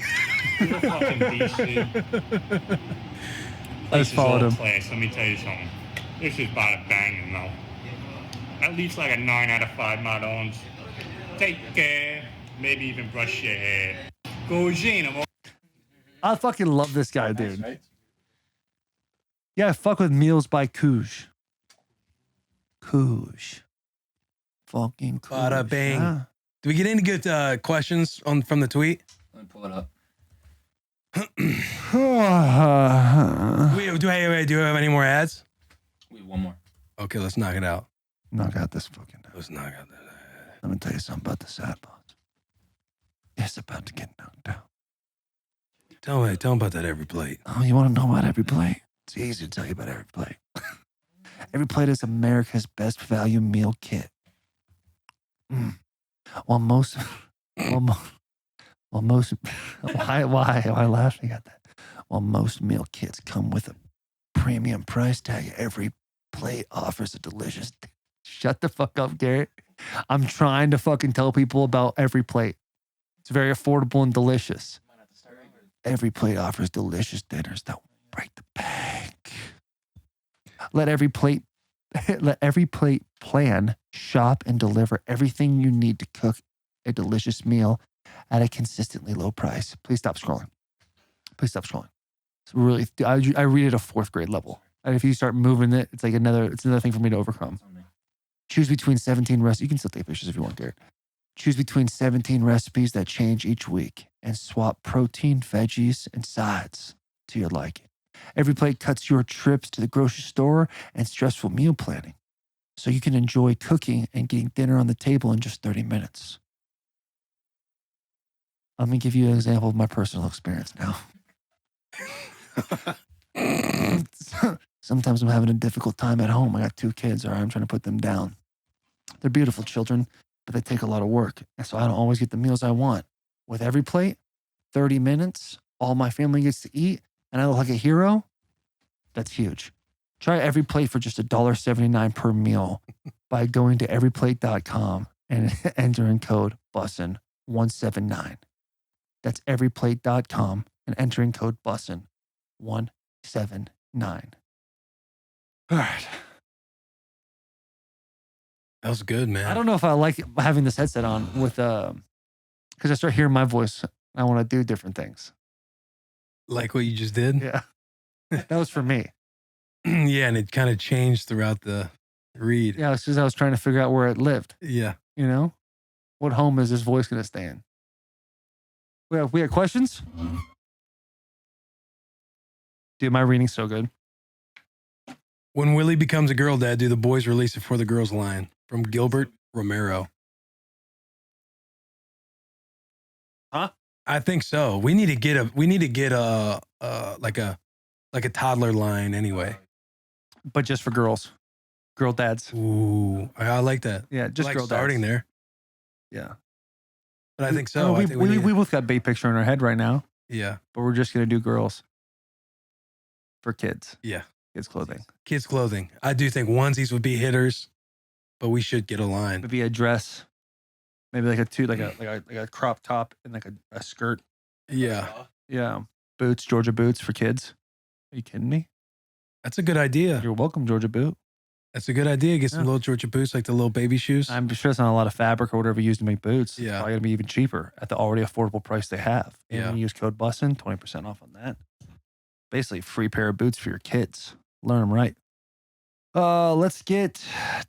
Real fucking DC. I just followed him. Class. Let me tell you something. This is about a banging though. At least like a 9 out of 5 Madons. Take care. Maybe even brush your hair. Gugine, I fucking love this guy, dude. Yeah, I fuck with Meals by Couge. Couge. Fucking Couge. Bada bang. Yeah. Do we get any good questions from the tweet? Let me pull it up. Do we have any more ads? Wait, one more. Okay, let's knock it out. Knock out this fucking. Let's knock out that. Let me tell you something about the sad boss. It's about to get knocked out. Tell me about that every plate. Oh, you want to know about every plate? It's easy to tell you about every plate. Every plate is America's best value meal kit. While most, why am I laughing at that? While most meal kits come with a premium price tag, every plate offers a delicious. Shut the fuck up, Garrett. I'm trying to fucking tell people about every plate. It's very affordable and delicious. Every plate offers delicious dinners that will break the bank. Let every plate plan, shop, and deliver everything you need to cook a delicious meal at a consistently low price. Please stop scrolling. Please stop scrolling. It's really, I read it at a 4th grade level. And if you start moving it, it's another thing for me to overcome. Choose between 17 recipes. You can still take pictures if you want, Garrett. Choose between 17 recipes that change each week and swap protein, veggies, and sides to your liking. Every plate cuts your trips to the grocery store and stressful meal planning, so you can enjoy cooking and getting dinner on the table in just 30 minutes. Let me give you an example of my personal experience now. Sometimes I'm having a difficult time at home. I got 2 kids, or I'm trying to put them down. They're beautiful children, but they take a lot of work, and so I don't always get the meals I want. With every plate, 30 minutes, all my family gets to eat, and I look like a hero. That's huge. Try every plate for just $1.79 per meal by going to everyplate.com and entering code BUSSIN179. That's everyplate.com and entering code BUSSIN179. All right. That was good, man. I don't know if I like having this headset on with because I start hearing my voice. I want to do different things. Like what you just did? Yeah. That was for me. Yeah, and it kind of changed throughout the read. Yeah, it's because I was trying to figure out where it lived. Yeah. You know? What home is this voice going to stay in? We have questions? Dude, my reading's so good. When Willie becomes a girl dad, do the boys release it for the girls line? From Gilbert Romero. Huh? I think so. We need to get a like a toddler line anyway. But just for girls. Girl dads. Ooh, I like that. Yeah, just I like girl starting dads. there. Yeah. But I think so. We, I think we need- both got bait picture in our head right now, yeah. but we're just going to do girls for kids. Yeah. Kids clothing. Kids clothing. I do think onesies would be hitters, but we should get a line. Maybe a dress. Maybe like a crop top and like a skirt. Yeah. Yeah. Boots, Georgia boots for kids. Are you kidding me? That's a good idea. You're welcome, Georgia boot. That's a good idea. Get some Yeah. little Georgia boots, like the little baby shoes. I'm sure it's not a lot of fabric or whatever used to make boots. Yeah. It's probably going to be even cheaper at the already affordable price they have. And Yeah. when you use code BUSSIN, 20% off on that. Basically, free pair of boots for your kids. Learn them right. Let's get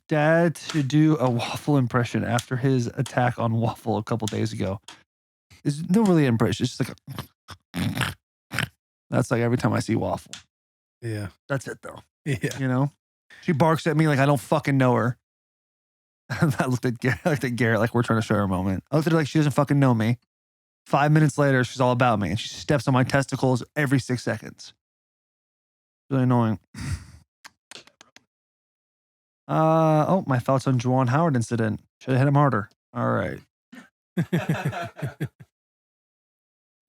Dad to do a Waffle impression after his attack on Waffle a couple days ago. There's no really impression. It's just like a... That's like every time I see Waffle. Yeah. That's it, though. Yeah. You know? She barks at me like I don't fucking know her. I looked at Garrett like we're trying to show her a moment. I looked at her like she doesn't fucking know me. 5 minutes later, she's all about me. And she steps on my testicles every 6 seconds. Really annoying. My thoughts on Juwan Howard incident. Should have hit him harder. All right.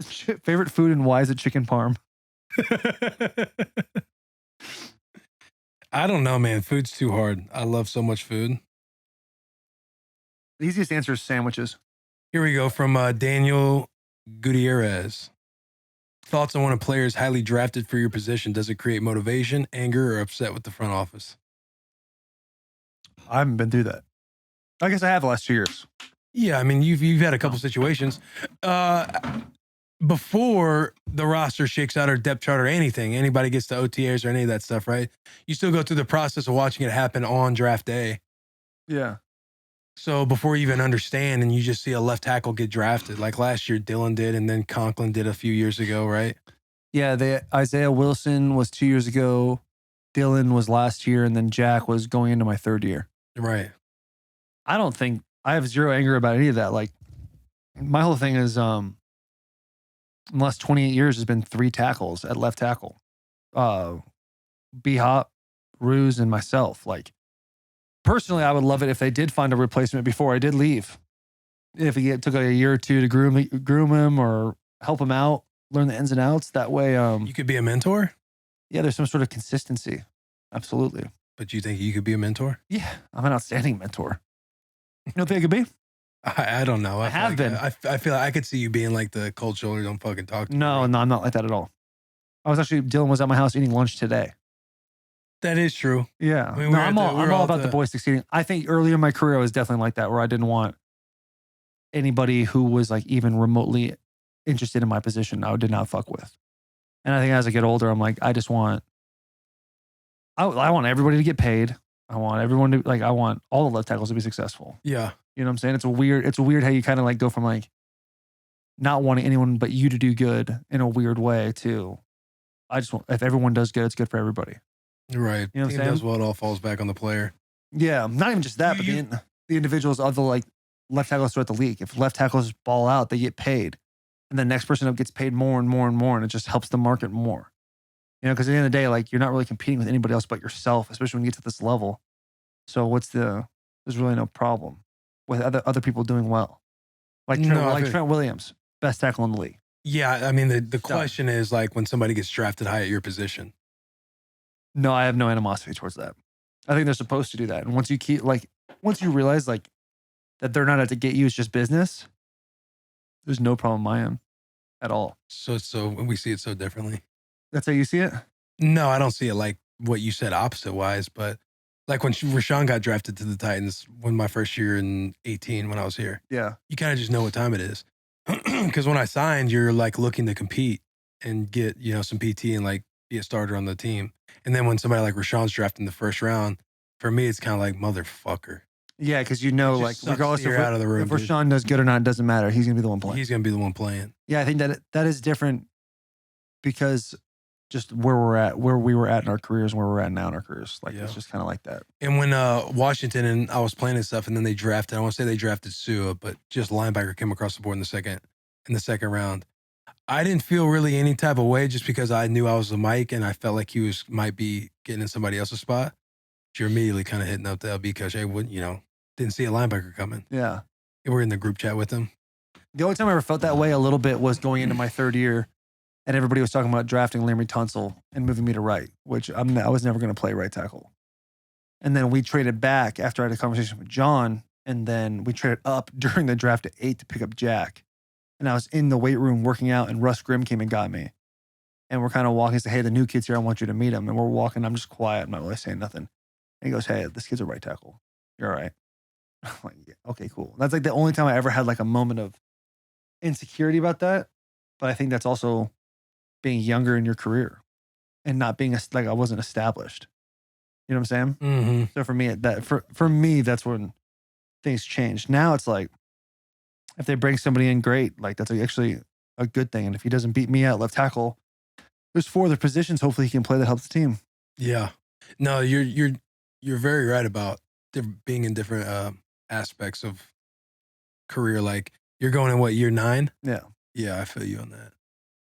Favorite food and why is it chicken parm? I don't know, man. Food's too hard. I love so much food. The easiest answer is sandwiches. Here we go from Daniel Gutierrez. Thoughts on when a player is highly drafted for your position? Does it create motivation, anger, or upset with the front office? I haven't been through that. I guess I have the last 2 years. Yeah, I mean, you've had a couple situations. Before the roster shakes out or depth chart or anything, anybody gets to OTAs or any of that stuff, right? You still go through the process of watching it happen on draft day. Yeah. So before you even understand and you just see a left tackle get drafted, like last year Dylan did and then Conklin did a few years ago, right? Yeah, Isaiah Wilson was 2 years ago. Dylan was last year, and then Jack was going into my 3rd year. Right. I don't think I have zero anger about any of that. Like, my whole thing is, in the last 28 years has been 3 tackles at left tackle. B-Hop, Ruse, and myself. Like, personally, I would love it if they did find a replacement before I did leave. If it took like a year or two to groom him or help him out, learn the ins and outs. That way, you could be a mentor? Yeah, there's some sort of consistency. Absolutely. But you think you could be a mentor? Yeah, I'm an outstanding mentor. You don't think I could be? I don't know. I have been. I feel like I could see you being like the cold shoulder, don't fucking talk to me. No, I'm not like that at all. Dylan was at my house eating lunch today. That is true. Yeah. I mean, I'm all about the boys succeeding. I think earlier in my career, I was definitely like that, where I didn't want anybody who was like even remotely interested in my position, I did not fuck with. And I think as I get older, I'm like, I want everybody to get paid. I want everyone to I want all the left tackles to be successful. Yeah. You know what I'm saying? It's weird how you kind of like go from like not wanting anyone but you to do good in a weird way to I just want, if everyone does good, it's good for everybody. Right. You know what I'm Team saying? does well, it all falls back on the player. Yeah. Not even just that, but the individuals of the like left tackles throughout the league. If left tackles ball out, they get paid. And the next person up gets paid more and more and more. And it just helps the market more. You know, because at the end of the day, like you're not really competing with anybody else but yourself, especially when you get to this level. So there's really no problem with other people doing well. Like Trent Williams, best tackle in the league. Yeah, I mean the question is like when somebody gets drafted high at your position. No, I have no animosity towards that. I think they're supposed to do that. And once you realize like that they're not out to get you, it's just business. There's no problem on my end at all. So we see it so differently. That's how you see it? No, I don't see it like what you said opposite wise, but like when Rashawn got drafted to the Titans when my first year in 18 when I was here. Yeah. You kind of just know what time it is. Because when I signed, you're like looking to compete and get, some PT and like be a starter on the team. And then when somebody like Rashawn's drafted in the first round, for me, it's kind of like, motherfucker. Yeah, because like regardless if out of the room, if Rashawn does good or not, it doesn't matter. He's going to be the one playing. He's going to be the one playing. Yeah, I think that is different because just where we were at in our careers and where we're at now in our careers. Like, it's just kind of like that. And when Washington and I was playing and stuff, and then they drafted, I want to say they drafted Sua, but just linebacker came across the board in the second round. I didn't feel really any type of way just because I knew I was the Mike and I felt like he might be getting in somebody else's spot. But you're immediately kind of hitting up the LB coach. Hey, didn't see a linebacker coming. Yeah. We're in the group chat with him. The only time I ever felt that way a little bit was going into my 3rd year. And everybody was talking about drafting Larry Tunsil and moving me to right, which I was never going to play right tackle. And then we traded back after I had a conversation with John, and then we traded up during the draft to 8 to pick up Jack. And I was in the weight room working out, and Russ Grimm came and got me. And we're kind of walking. He said, hey, the new kid's here. I want you to meet him. And we're walking. I'm just quiet. I'm not really saying nothing. And he goes, hey, this kid's a right tackle. You're all right. I'm like, yeah, okay, cool. That's like the only time I ever had like a moment of insecurity about that. But I think that's also being younger in your career and not being I wasn't established. You know what I'm saying? Mm-hmm. So for me, that's when things changed. Now it's like, if they bring somebody in, great. Like that's actually a good thing. And if he doesn't beat me at left tackle, there's 4 other positions. Hopefully he can play that helps the team. Yeah. No, you're very right about being in different aspects of career. Like you're going in year 9? Yeah. Yeah, I feel you on that.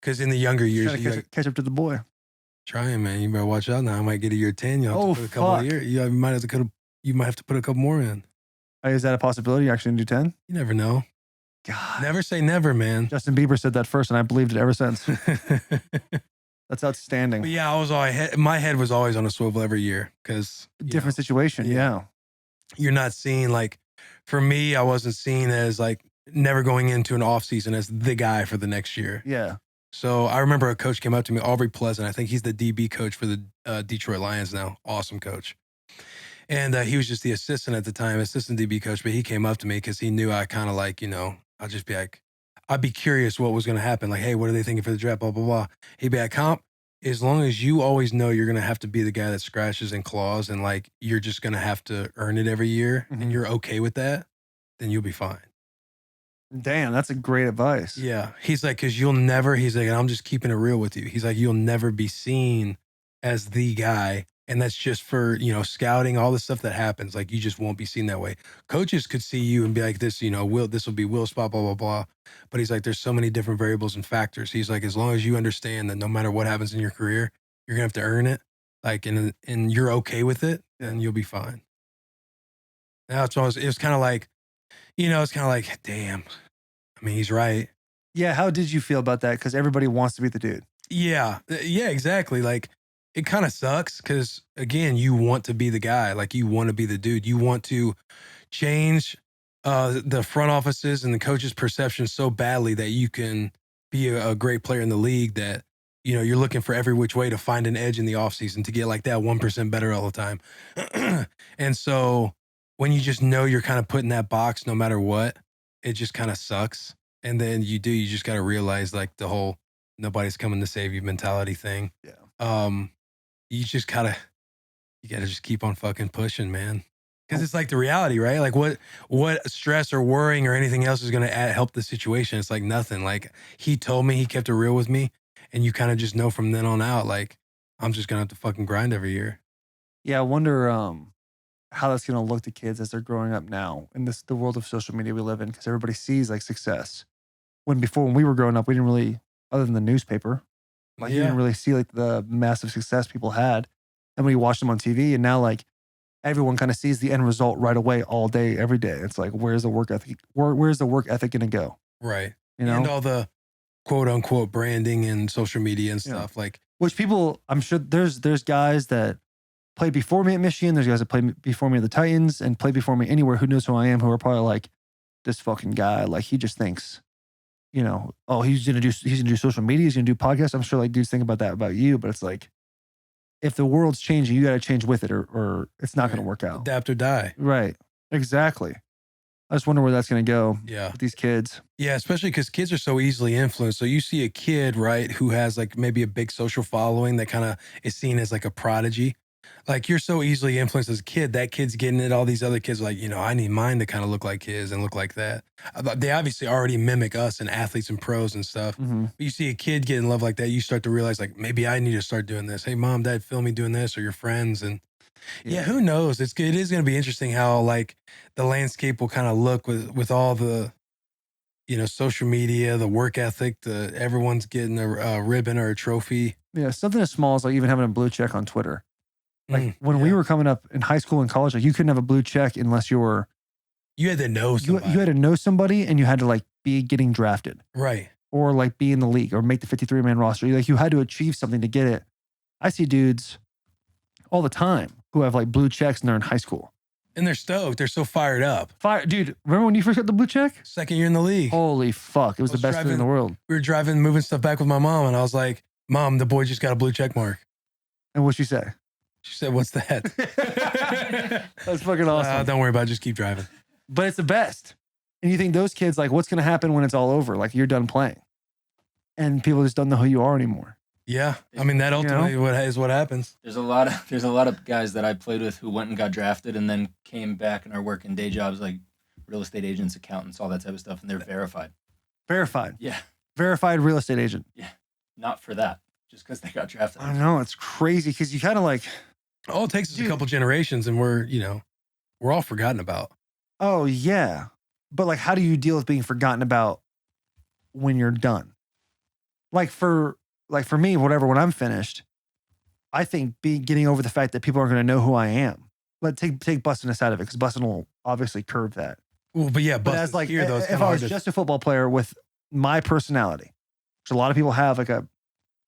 Because in the younger years, you catch up to the boy. Trying, man. You better watch out now. I might get a year 10. You have to put a couple of years. You might have to you might have to put a couple more in. Is that a possibility? You're actually going to do 10? You never know. God. Never say never, man. Justin Bieber said that first, and I believed it ever since. That's outstanding. But yeah, my head was always on a swivel every year because Different situation. Yeah. You're not seen like, for me, I wasn't seen as like never going into an off season as the guy for the next year. Yeah. So I remember a coach came up to me, Aubrey Pleasant. I think he's the DB coach for the Detroit Lions now. Awesome coach. And he was just the assistant at the time, assistant DB coach. But he came up to me because he knew I kind of like, I'll just be like, I'd be curious what was going to happen. Like, hey, what are they thinking for the draft? Blah, blah, blah. He'd be like, Comp, as long as you always know you're going to have to be the guy that scratches and claws and like you're just going to have to earn it every year and you're okay with that, then you'll be fine. Damn, that's a great advice. Yeah. He's like, because you'll never, he's like, and I'm just keeping it real with you. He's like, you'll never be seen as the guy. And that's just for, scouting, all the stuff that happens. Like, you just won't be seen that way. Coaches could see you and be like, this will be Will's spot, blah, blah, blah. But he's like, there's so many different variables and factors. He's like, as long as you understand that no matter what happens in your career, you're going to have to earn it. Like, and you're okay with it, then you'll be fine. Now it was kind of like, it's kind of like, damn. I mean, he's right. Yeah. How did you feel about that? Because everybody wants to be the dude. Yeah. Yeah, exactly. Like, it kind of sucks because, again, you want to be the guy. Like, you want to be the dude. You want to change the front offices and the coaches' perception so badly that you can be a great player in the league that, you're looking for every which way to find an edge in the offseason to get like that 1% better all the time. And so when you just know you're kind of put in that box no matter what, it just kind of sucks. And then you just got to realize like the whole nobody's coming to save you mentality thing. Yeah. You just you gotta just keep on fucking pushing, man. Because it's like the reality, right? Like what stress or worrying or anything else is gonna help the situation? It's like nothing. Like he told me, he kept it real with me, and you kind of just know from then on out, like I'm just gonna have to fucking grind every year. Yeah, I wonder how that's gonna look to kids as they're growing up now in the world of social media we live in, because everybody sees like success. When we were growing up, we didn't really, other than the newspaper. Like you didn't really see like the massive success people had. And when you watch them on TV and now like everyone kind of sees the end result right away all day, every day. It's like, where's the work ethic? Where's the work ethic going to go? Right. And all the quote unquote branding and social media and stuff like. Which people, I'm sure there's guys that played before me at Michigan. There's guys that played before me at the Titans and played before me anywhere who knows who I am, who are probably like, this fucking guy, like he just thinks, oh, he's gonna do social media, he's gonna do podcasts. I'm sure like dudes think about that about you, but it's like, if the world's changing, you got to change with it, or it's not gonna work out. Adapt or die. Right. Exactly. I just wonder where that's gonna go. Yeah. With these kids. Yeah, especially because kids are so easily influenced. So you see a kid, right, who has like maybe a big social following that kind of is seen as like a prodigy. Like you're so easily influenced as a kid. That kid's getting it. All these other kids are like, I need mine to kind of look like his and look like that. They obviously already mimic us and athletes and pros and stuff. Mm-hmm. But you see a kid getting love like that, you start to realize like, maybe I need to start doing this. Hey, mom, dad, film me doing this, or your friends. And yeah, who knows? It is going to be interesting how like the landscape will kind of look with all the, social media, the work ethic, everyone's getting a ribbon or a trophy. Yeah. Something as small as like even having a blue check on Twitter. Like when we were coming up in high school and college, like you couldn't have a blue check unless you had to know somebody. You had to know somebody, and you had to like be getting drafted. Right. Or like be in the league or make the 53-man roster. You had to achieve something to get it. I see dudes all the time who have like blue checks and they're in high school. And they're stoked. They're so fired up. Dude, remember when you first got the blue check? Second year in the league. Holy fuck. It was the best thing in the world. We were moving stuff back with my mom, and I was like, Mom, the boy just got a blue check mark. And what'd she say? She said, what's that? That's fucking awesome. Don't worry about it. Just keep driving. But it's the best. And you think those kids, like, what's going to happen when it's all over? Like, you're done playing. And people just don't know who you are anymore. Yeah. I mean, that ultimately is what happens. There's a lot of guys that I played with who went and got drafted and then came back and are working day jobs like real estate agents, accountants, all that type of stuff. And they're verified. Verified. Yeah. Verified real estate agent. Yeah. Not for that. Just because they got drafted. I know. It's crazy because you kind of like... All it takes is a couple generations and we're all forgotten about. Oh, yeah. But like, how do you deal with being forgotten about when you're done? Like for me, whatever, when I'm finished, I think getting over the fact that people aren't going to know who I am. But take Bussin aside of it because Bussin will obviously curve that. Well, but yeah, But as like, here, though, it's if kinda I hard was to- just a football player with my personality, which a lot of people have like a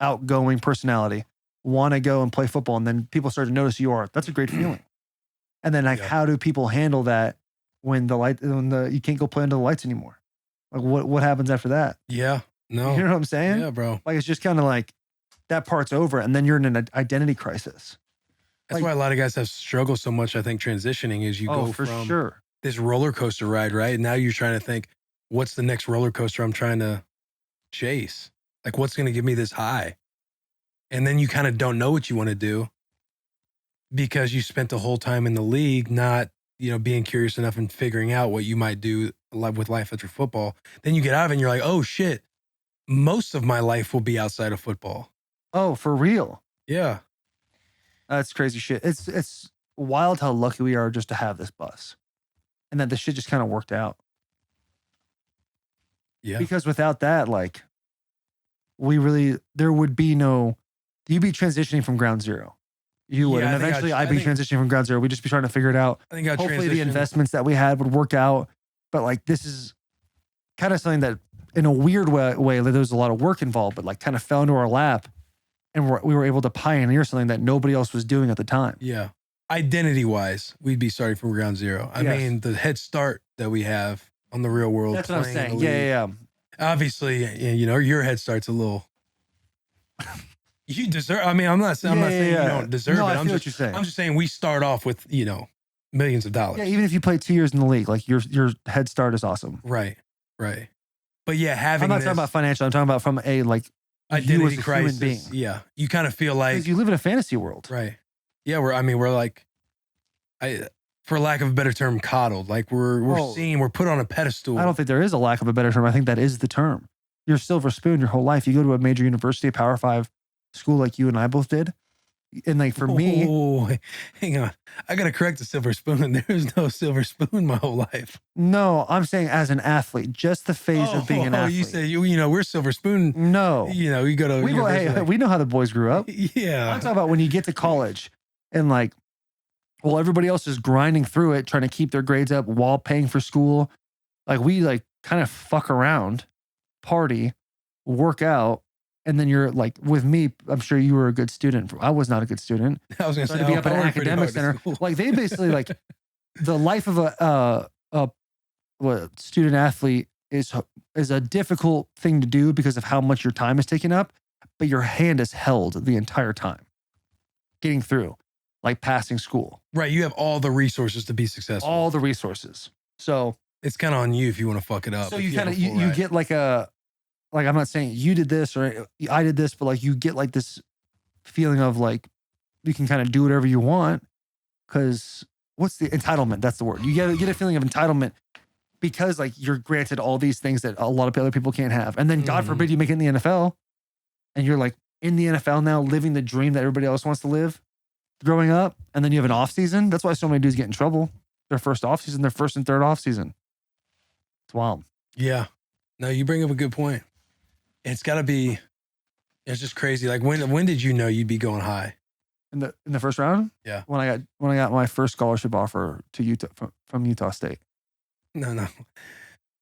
outgoing personality, want to go and play football, and then people start to notice you are. That's a great feeling. And then like, Yeah. how do people handle that when you can't go play under the lights anymore? Like what happens after that? Yeah, no, You know what I'm saying? yeah, bro. Like it's just kind of like that part's over, and then you're in an identity crisis. That's Like- why a lot of guys have struggled so much. I think transitioning is you go for from sure. this roller coaster ride, right? Now you're trying to think, what's the next roller coaster I'm trying to chase? Like, what's going to give me this high? And then you kind of don't know what you want to do because you spent the whole time in the league not, being curious enough and figuring out what you might do with life after football. Then you get out of it and you're like, oh shit, most of my life will be outside of football. Oh, for real. Yeah. That's crazy shit. It's wild how lucky we are just to have this bus, and that the shit just kind of worked out. Yeah. Because without that, like, there would be no. You'd be transitioning from ground zero. You would, Yeah, and I think eventually I I'd be think- transitioning from ground zero. We'd just be trying to figure it out. I think I Hopefully, the transitioned- investments that we had would work out. But like, this is kind of something that, in a weird way, there was a lot of work involved, but like, kind of fell into our lap, and we were able to pioneer something that nobody else was doing at the time. Yeah. Identity wise, we'd be starting from ground zero. I Yes. mean, the head start that we have on the real world. That's what I'm playing in saying. the Yeah, league. yeah. Obviously, your head start's a little. You deserve. I mean, I'm not saying you don't deserve No, it. I I'm feel just what you're saying. I'm just saying we start off with millions of dollars. Yeah, even if you play 2 years in the league, like your head start is awesome. Right. But yeah, having I'm not this talking about financial. I'm talking about from a like you identity as a human crisis. being. Yeah, you kind of feel like Because you live in a fantasy world. right. Yeah, we're like, for lack of a better term, coddled. Like we're put on a pedestal. I don't think there is a lack of a better term. I think that is the term. You're silver spoon your whole life. You go to a major university, a Power 5 school like you and I both did. And like for me, Oh, hang on. I got to correct the silver spoon. There was no silver spoon my whole life. no, I'm saying as an athlete, just the phase of being an athlete. You say, we're silver spoon. No. You go to university. We know how the boys grew up. Yeah. I'm talking about when you get to college and like, well, everybody else is grinding through it, trying to keep their grades up while paying for school. Like we like kind of fuck around, party, work out. And then you're like, with me, I'm sure you were a good student. I was not a good student. I was going So to be up at an academic center, like they basically like the life of a student athlete is a difficult thing to do because of how much your time is taken up, but your hand is held the entire time getting through, like passing school. Right. You have all the resources to be successful. All the resources. So It's kind of on you if you want to fuck it up. So if you kind have of a full you ride. get like I'm not saying you did this or I did this, but like you get like this feeling of like you can kind of do whatever you want because what's the entitlement? That's the word. You get a feeling of entitlement because like you're granted all these things that a lot of other people can't have. And then God Mhm. forbid you make it in the NFL and you're like in the NFL now living the dream that everybody else wants to live growing up. And then you have an off season. That's why so many dudes get in trouble. Their first off season, their first and third off season. It's wild. Yeah. No, you bring up a good point. It's got to be. It's just crazy. Like when did you know you'd be going high? In the first round? Yeah. When I got my first scholarship offer to Utah from Utah State.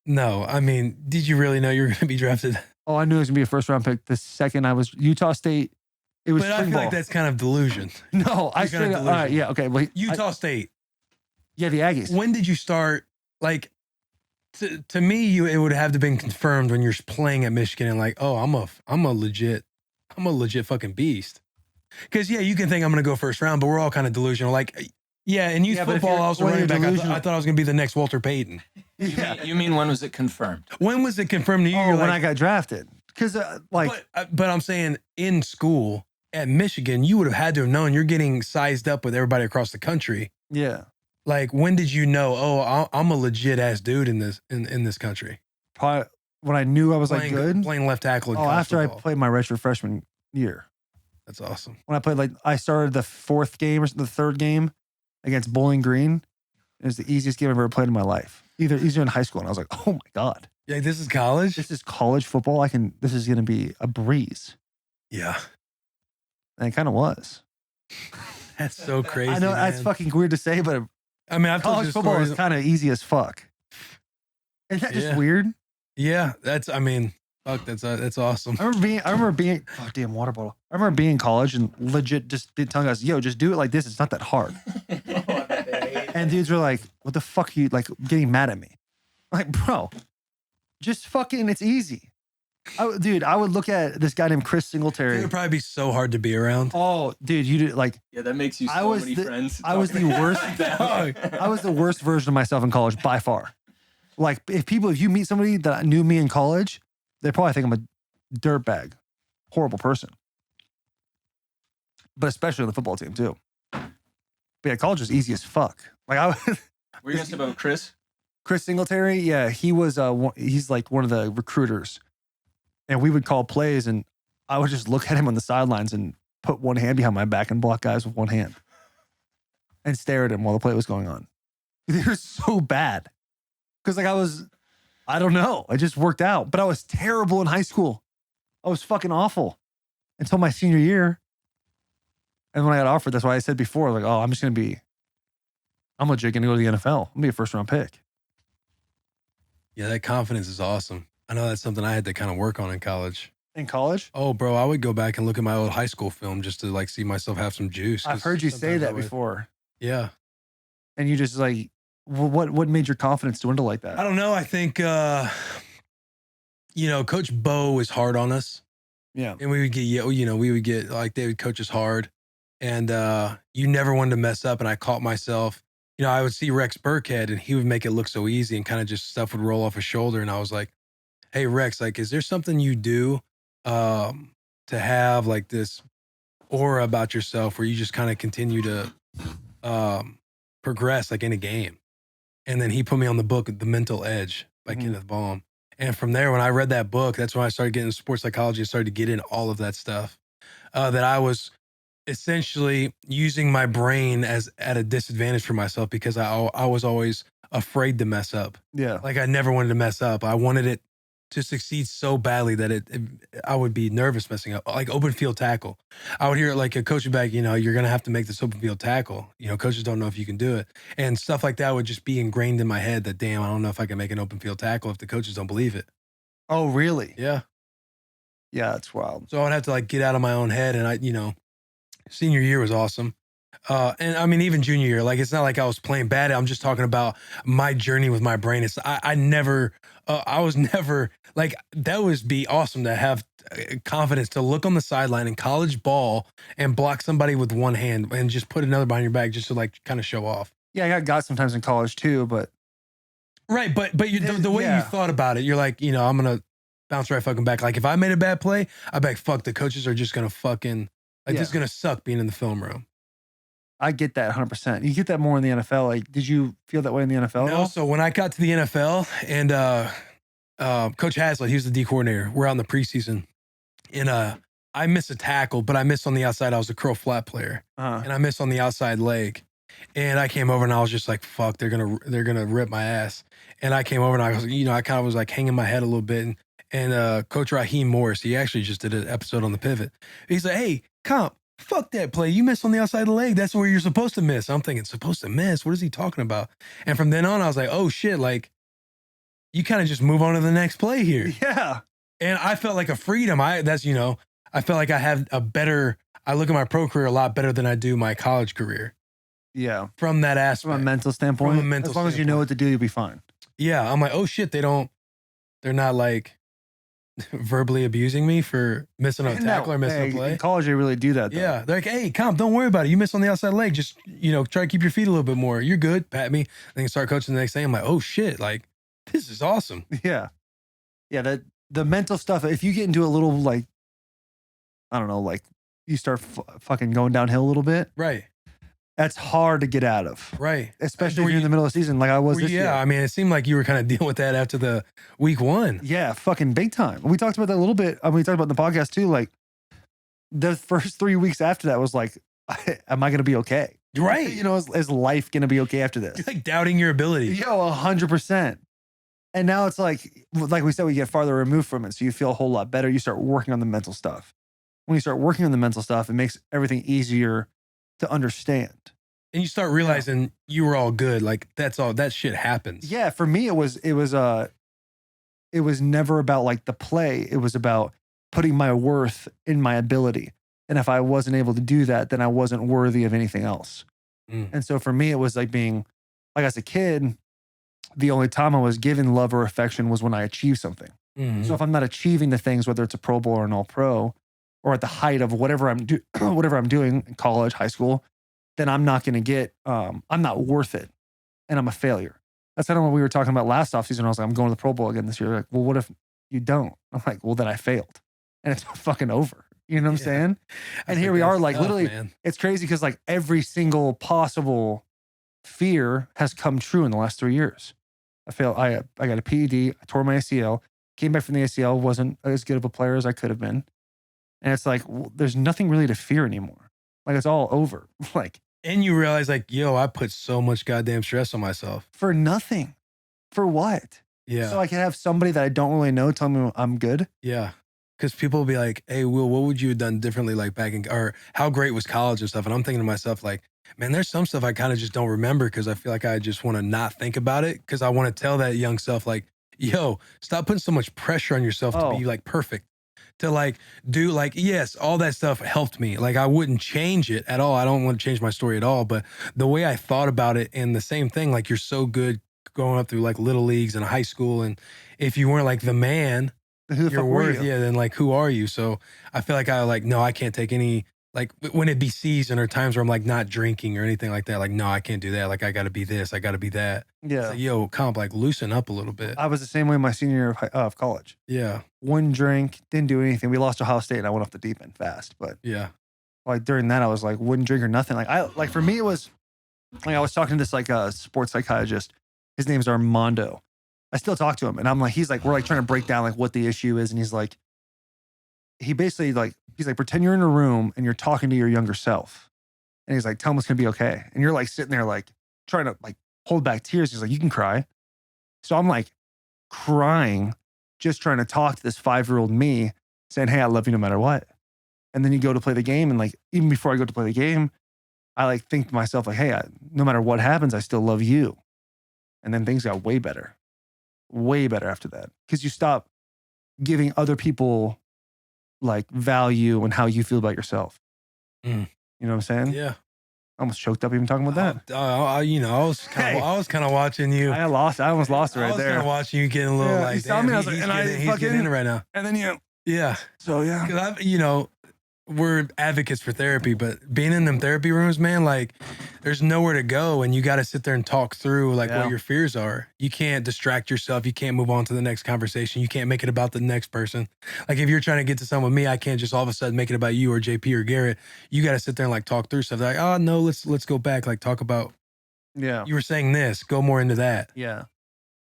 No. I mean, did you really know you were going to be drafted? Oh, I knew it was gonna be a first round pick. The second I was Utah State, it was But I spring feel ball. like that's kind of delusion. No, I You're straight kinda up, all right, delusional. yeah, okay. Well, Utah State. yeah, the Aggies. When did you start? Like, to me, it would have to been confirmed when you're playing at Michigan and like, oh, I'm a legit fucking beast. Because yeah, you can think I'm gonna go first round, but we're all kind of delusional. Like, yeah, in youth Yeah, but if football, you're- I was a when running you're back. I delusional- thought I was gonna be the next Walter Payton. You mean when was it confirmed? When was it confirmed to you? Oh, You're when like, I got drafted, because but I'm saying in school at Michigan, you would have had to have known you're getting sized up with everybody across the country. yeah, Like, when did you know? Oh, I'm a legit ass dude in this country. probably when I knew I was like good. playing left tackle. In Oh, college after football. I played my redshirt freshman year, That's awesome. when I played like I started the fourth game or the third game against Bowling Green. It was the easiest game I've ever played in my life. Either easier in high school, and I was like, oh my god, Yeah, this is college. this is college football. This is gonna be a breeze, Yeah. and it kind of was. That's so crazy. I know man. that's fucking weird to say, but I mean, I've told college you football stories. is kind of easy as fuck. Isn't that just weird? Yeah, I mean, fuck, that's awesome. I remember being, oh damn, water bottle. I remember being in college and legit just telling us, yo, just do it like this. It's not that hard. And dudes were like, what the fuck are you like getting mad at me? I'm like, bro, just fucking, it's easy. Dude, I would look at this guy named Chris Singletary. It would probably be so hard to be around. Oh, dude, you did like. Yeah, that makes you so many friends. I was the worst. I was the worst version of myself in college by far. Like, if you meet somebody that knew me in college, they probably think I'm a dirtbag, horrible person. But especially on the football team too. But yeah, college is easy as fuck. Like Were you gonna say about Chris? Chris Singletary, yeah, he was. He's like one of the recruiters. And we would call plays, and I would just look at him on the sidelines and put one hand behind my back and block guys with one hand and stare at him while the play was going on. It was so bad. Because, like, I don't know. I just worked out. But I was terrible in high school. I was fucking awful until my senior year. And when I got offered, that's why I said before, like, oh, I'm legit going to go to the NFL. I'm going to be a first-round pick. Yeah, that confidence is awesome. I know that's something I had to kind of work on in college. In college? Oh, bro, I would go back and look at my old high school film just to like see myself have some juice. I've heard you say that before. Yeah. And you just like, what made your confidence dwindle like that? I don't know. I think, Coach Bo was hard on us. Yeah. And we would get like, they would coach us hard. And you never wanted to mess up. And I caught myself, I would see Rex Burkhead and he would make it look so easy and kind of just stuff would roll off his shoulder. And I was like, hey, Rex, like, is there something you do to have like this aura about yourself where you just kind of continue to progress like in a game? And then he put me on the book, The Mental Edge by Kenneth Baum. And from there, when I read that book, that's when I started getting into sports psychology and started to get in all of that stuff that I was essentially using my brain as at a disadvantage for myself because I was always afraid to mess up. Yeah. Like I never wanted to mess up. I wanted it to succeed so badly that I would be nervous messing up. Like open field tackle. I would hear it like a coach would be like, you're going to have to make this open field tackle. Coaches don't know if you can do it. And stuff like that would just be ingrained in my head that, damn, I don't know if I can make an open field tackle if the coaches don't believe it. Oh, really? Yeah. Yeah, that's wild. So I would have to like get out of my own head. And senior year was awesome. And I mean, even junior year, like, it's not like I was playing bad. I'm just talking about my journey with my brain. I was never like, that would be awesome to have confidence to look on the sideline in college ball and block somebody with one hand and just put another behind your back just to like kind of show off. Yeah, I got sometimes in college too, but. Right. But the way you thought about it, you're like, I'm going to bounce right fucking back. Like if I made a bad play, I'd be like, fuck, the coaches are just going to fucking, like, this is going to suck being in the film room. I get that 100%. You get that more in the NFL. Like, did you feel that way in the NFL? No. So when I got to the NFL and Coach Haslett, he was the D coordinator. We're out in the preseason, and I missed a tackle, but I missed on the outside. I was a curl flat player, and I missed on the outside leg. And I came over and I was just like, "Fuck, they're gonna rip my ass." And I came over and I was, I kind of was like hanging my head a little bit, and Coach Raheem Morris, he actually just did an episode on the pivot. He's like, "Hey, Comp, fuck that play. You missed on the outside of the leg. That's where you're supposed to miss." I'm thinking, supposed to miss? What is he talking about? And from then on, I was like, oh shit, like, you kind of just move on to the next play here. Yeah. And I felt like a freedom. I felt like I have I look at my pro career a lot better than I do my college career. Yeah. From that aspect. From a mental standpoint. As long as you know what to do, you'll be fine. Yeah. I'm like, oh shit, they're not like verbally abusing me for missing a tackle or missing a play. In college, they really do that, though. Yeah. They're like, hey, Comp, don't worry about it. You missed on the outside leg. Just, try to keep your feet a little bit more. You're good. Pat me. Then start coaching the next day. I'm like, oh shit, like, this is awesome. Yeah. Yeah. The mental stuff, if you get into a little, like, I don't know, like, you start fucking going downhill a little bit. Right. That's hard to get out of. Right. Especially if you're in the middle of the season like I was this year. Yeah, I mean, it seemed like you were kind of dealing with that after the week one. Yeah, fucking big time. We talked about that a little bit. We talked about in the podcast too. Like, the first 3 weeks after that was like, am I going to be okay? Right. Is life going to be okay after this? You're like doubting your ability. Yo, 100%. And now it's like we said, we get farther removed from it. So you feel a whole lot better. You start working on the mental stuff. When you start working on the mental stuff, it makes everything easier to understand. And you start realizing you were all good. Like that's all that shit happens. Yeah, for me it was never about like the play. It was about putting my worth in my ability. And if I wasn't able to do that, then I wasn't worthy of anything else. And so for me, it was like being, like as a kid, the only time I was given love or affection was when I achieved something. So if I'm not achieving the things, whether it's a Pro Bowl or an All Pro, or at the height of whatever I'm doing in college, high school, then I'm not going to get, I'm not worth it. And I'm a failure. That's kind of what we were talking about last offseason. I was like, I'm going to the Pro Bowl again this year. Like, well, what if you don't? I'm like, well, then I failed. And it's fucking over. You know what I'm saying? And here we are, like tough, literally, man. It's crazy because like every single possible fear has come true in the last 3 years. I failed. I got a PED. I tore my ACL. Came back from the ACL. Wasn't as good of a player as I could have been. And it's like, well, there's nothing really to fear anymore. Like it's all over. Like, and you realize like, yo, I put so much goddamn stress on myself for nothing. For what? Yeah. So I can have somebody that I don't really know tell me I'm good. Yeah. Because people will be like, hey, Will, what would you have done differently, like back in, or how great was college and stuff? And I'm thinking to myself, like, man, there's some stuff I kind of just don't remember because I feel like I just want to not think about it because I want to tell that young self, like, yo, stop putting so much pressure on yourself to be like perfect. To like do like, yes, all that stuff helped me. Like I wouldn't change it at all. I don't want to change my story at all. But the way I thought about it and the same thing, like you're so good growing up through like little leagues and high school. And if you weren't like the man, your worth, then like who are you? So I feel like I can't take any, like when it be season or times where I'm like not drinking or anything like that, like no, I can't do that, like I gotta be this, I gotta be that. Yeah. Like, yo, comp, like loosen up a little bit. I was the same way my senior year of college. Yeah. One drink, didn't do anything. We lost Ohio State and I went off the deep end fast. But yeah, like during that I was like wouldn't drink or nothing. Like for me it was like I was talking to this like a sports psychiatrist. His name's Armando. I still talk to him and I'm like, he's like, we're like trying to break down like what the issue is. And he's like, pretend you're in a room and you're talking to your younger self. And he's like, tell him it's gonna be okay. And you're like sitting there like trying to like hold back tears. He's like, you can cry. So I'm like crying, just trying to talk to this 5-year-old me saying, hey, I love you no matter what. And then you go to play the game. And like, even before I go to play the game, I like think to myself like, hey, no matter what happens, I still love you. And then things got way better after that. Because you stop giving other people like value and how you feel about yourself. You know what I'm saying? Yeah. I almost choked up even talking about that. I was kind of watching you. I almost lost it right there. I was kind of watching you getting a little like, you saw me, I was like, he's getting in it right now. And then yeah. So yeah. Because we're advocates for therapy, but being in them therapy rooms, man, like there's nowhere to go and you got to sit there and talk through like what your fears are. You can't distract yourself. You can't move on to the next conversation. You can't make it about the next person. Like if you're trying to get to someone with me, I can't just all of a sudden make it about you or JP or Garrett. You got to sit there and like talk through stuff. Like, oh no, let's go back. Like talk about, you were saying this, go more into that. Yeah.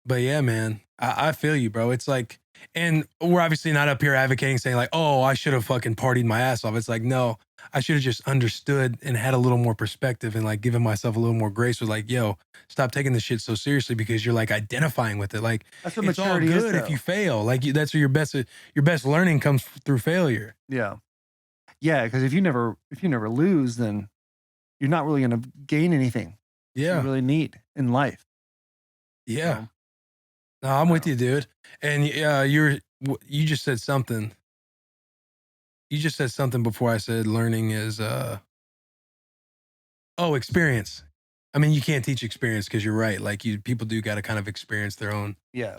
But yeah, man, I feel you, bro. It's like, and we're obviously not up here advocating saying like, oh, I should have fucking partied my ass off. It's like, no, I should have just understood and had a little more perspective and like given myself a little more grace with like, yo, stop taking this shit so seriously because you're like identifying with it. Like that's what it's all maturity good is, if you fail. Like that's where your best learning comes through failure. Yeah. Yeah. Because if you never lose, then you're not really going to gain anything. Yeah. You really need in life. Yeah. So, no, I'm with you, dude. And you just said something. You just said something before I said learning is experience. I mean, you can't teach experience because you're right. Like people do got to kind of experience their own thing.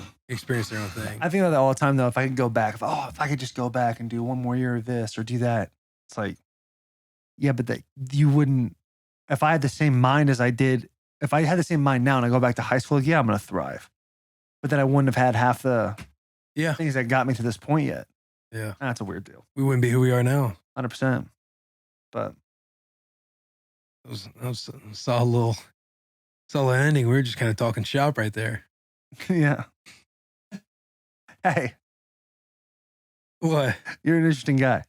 I think about that all the time though. If I could go back, if I could just go back and do one more year of this or do that, it's like, yeah, but you wouldn't. If I had the same mind as I did, if I had the same mind now and I go back to high school, yeah, I'm gonna thrive. But then I wouldn't have had half the things that got me to this point yet. Yeah. That's a weird deal. We wouldn't be who we are now. 100%. But saw a little ending. We were just kind of talking shop right there. Yeah. Hey. What? You're an interesting guy.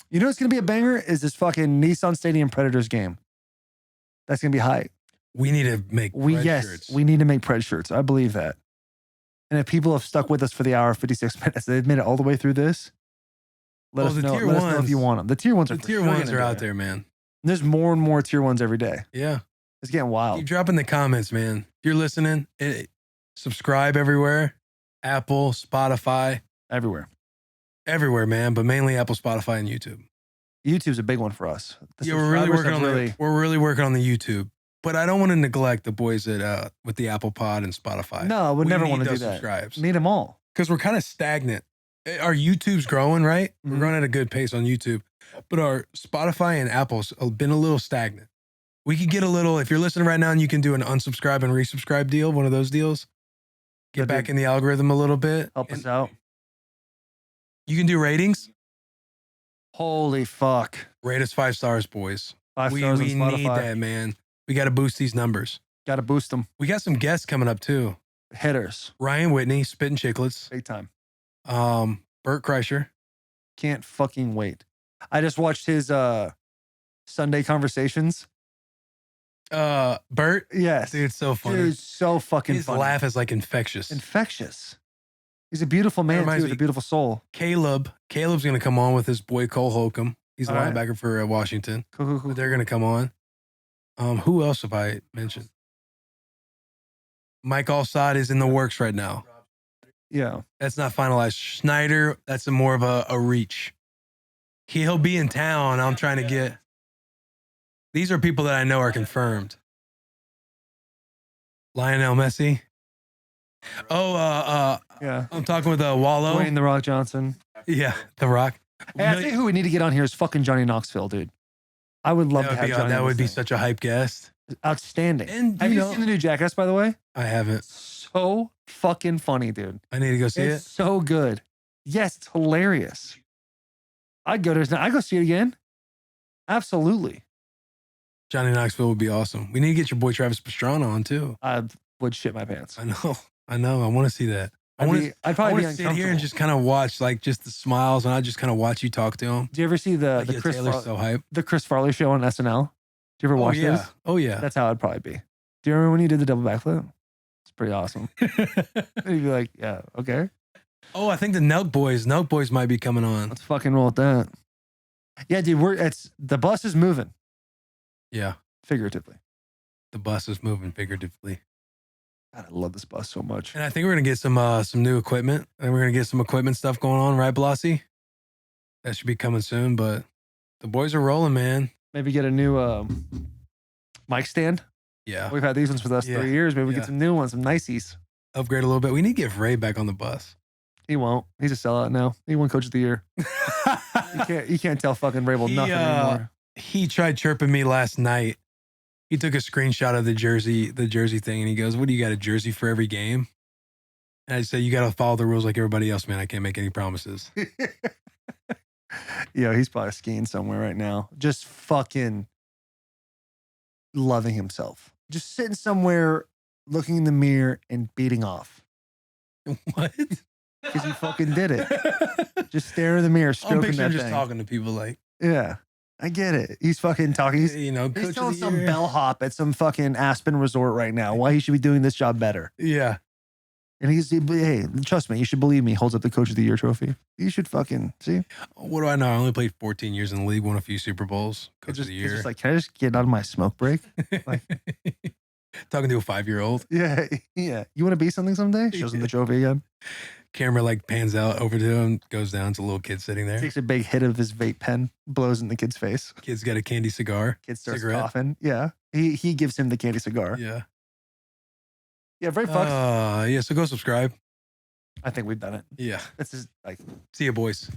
You know what's going to be a banger is this fucking Nissan Stadium Predators game. That's going to be hype. We need to make shirts. We need to make Pred shirts. I believe that. And if people have stuck with us for the hour 56 minutes, they've made it all the way through this. Let us the know. tier Let us know if ones- you want them. The tier ones are The for tier sure ones gonna are do out it. there, man. There's more and more tier ones every day. Yeah. It's getting wild. Keep dropping the comments, man. If you're listening, subscribe everywhere. Apple, Spotify, Everywhere. everywhere, man. But mainly Apple, Spotify, and YouTube. YouTube's a big one for us. The Yeah, we're really subscribers working have on really, the we're really working on the YouTube. But I don't want to neglect the boys at with the Apple Pod and Spotify. No, I would We never need want to do those that. subscribes. Need them all. Because we're kind of stagnant. Our YouTube's growing, right? Mhm. We're growing at a good pace on YouTube. But our Spotify and Apple's been a little stagnant. We could get a little, if you're listening right now and you can do an unsubscribe and resubscribe deal, one of those deals, get That'd be- back in the algorithm a little bit. Help And us out. You can do ratings. Holy fuck. Rate us 5 stars, boys. 5 We stars on need Spotify. that, man. We got to boost these numbers. Got to boost them. We got some guests coming up too. Hitters. Ryan Whitney, Spittin' Chicklets. Big time. Bert Kreischer. Can't fucking wait. I just watched his Sunday Conversations. Bert. Yes. Dude, so funny. Dude, so fucking His funny. laugh is like infectious. Infectious. He's a beautiful man, too, reminds with me- a beautiful soul. Caleb's going to come on with his boy Cole Holcomb. He's a All right. linebacker for Washington. Cool. But they're going to come on. Who else have I mentioned? Mike Alstott is in the works right now. Yeah. That's not finalized. Schneider, that's more of a reach. He'll be in town. I'm trying to get. These are people that I know are confirmed. Lionel Messi. Oh, Yeah. I'm talking with Wallow. Dwayne The Rock Johnson. Yeah, The Rock. Hey, I think who we need to get on here is fucking Johnny Knoxville, dude. I would love that to would have be, Johnny. that on would this be thing. such a hype guest. Outstanding. And Have you you know, seen the new Jackass, by the way? I haven't. So fucking funny, dude. I need to go see It's it. so good. Yes, it's hilarious. I'd go see it again. Absolutely. Johnny Knoxville would be awesome. We need to get your boy Travis Pastrana on too. I would shit my pants. I know. I want to see that. I'd probably be sit here and uncomfortable. just kind of watch, like, just the smiles, and I just kind of watch you talk to him. Do you ever see the Like, yeah, Chris Taylor's so hype. the Chris Farley show on SNL? Do you ever Oh watch yeah. those? Oh yeah. That's how I'd probably be. Do you remember when you did the double backflip? It's pretty awesome. And you'd be like, yeah, okay, Oh, I think the Nelk Boys might be coming on. let's fucking roll with that. Yeah, dude, it's the bus is moving Yeah. figuratively. The bus is moving figuratively. God, I love this bus so much. And I think we're gonna get some new equipment. And we're gonna get some equipment stuff going on, right, Blasi? That should be coming soon, but the boys are rolling, man. Maybe get a new mic stand. Yeah. We've had these ones for the last Yeah. 3 years. Maybe we Yeah. get some new ones, some niceys. Upgrade a little bit. We need to get Ray back on the bus. He won't. He's a sellout now. He won Coach of the Year. You can't tell fucking Rabel He, nothing anymore. He tried chirping me last night. He took a screenshot of the jersey thing, and he goes, "What do you got, a jersey for every game?" And I said, "You got to follow the rules like everybody else, man. I can't make any promises." Yeah, he's probably skiing somewhere right now. Just fucking loving himself. Just sitting somewhere, looking in the mirror and beating off. What? Because he fucking did it. Just stare in the mirror, I'm stroking picturing that just thing. talking to people like, Yeah, I get it. He's fucking talking. He's Coach telling of the some year. bellhop at some fucking Aspen resort right now why he should be doing this job better. Yeah. And hey, trust me, you should believe me. Holds up the Coach of the Year trophy. You should fucking see. What do I know? I only played 14 years in the league, won a few Super Bowls, Coach It's of the it's Year. just like, can I just get out of my smoke break? like- Talking to a 5-year-old. Yeah, yeah. You want to be something someday? Shows him the trophy again. Camera like pans out over to him, goes down to a little kid sitting there. Takes a big hit of his vape pen, blows in the kid's face. Kid's got a candy cigar. Kid starts Cigarette. coughing. Yeah, he gives him the candy cigar. Yeah. Yeah, very fucked. Yeah. So go subscribe. I think we've done it. Yeah. This is like See you, boys.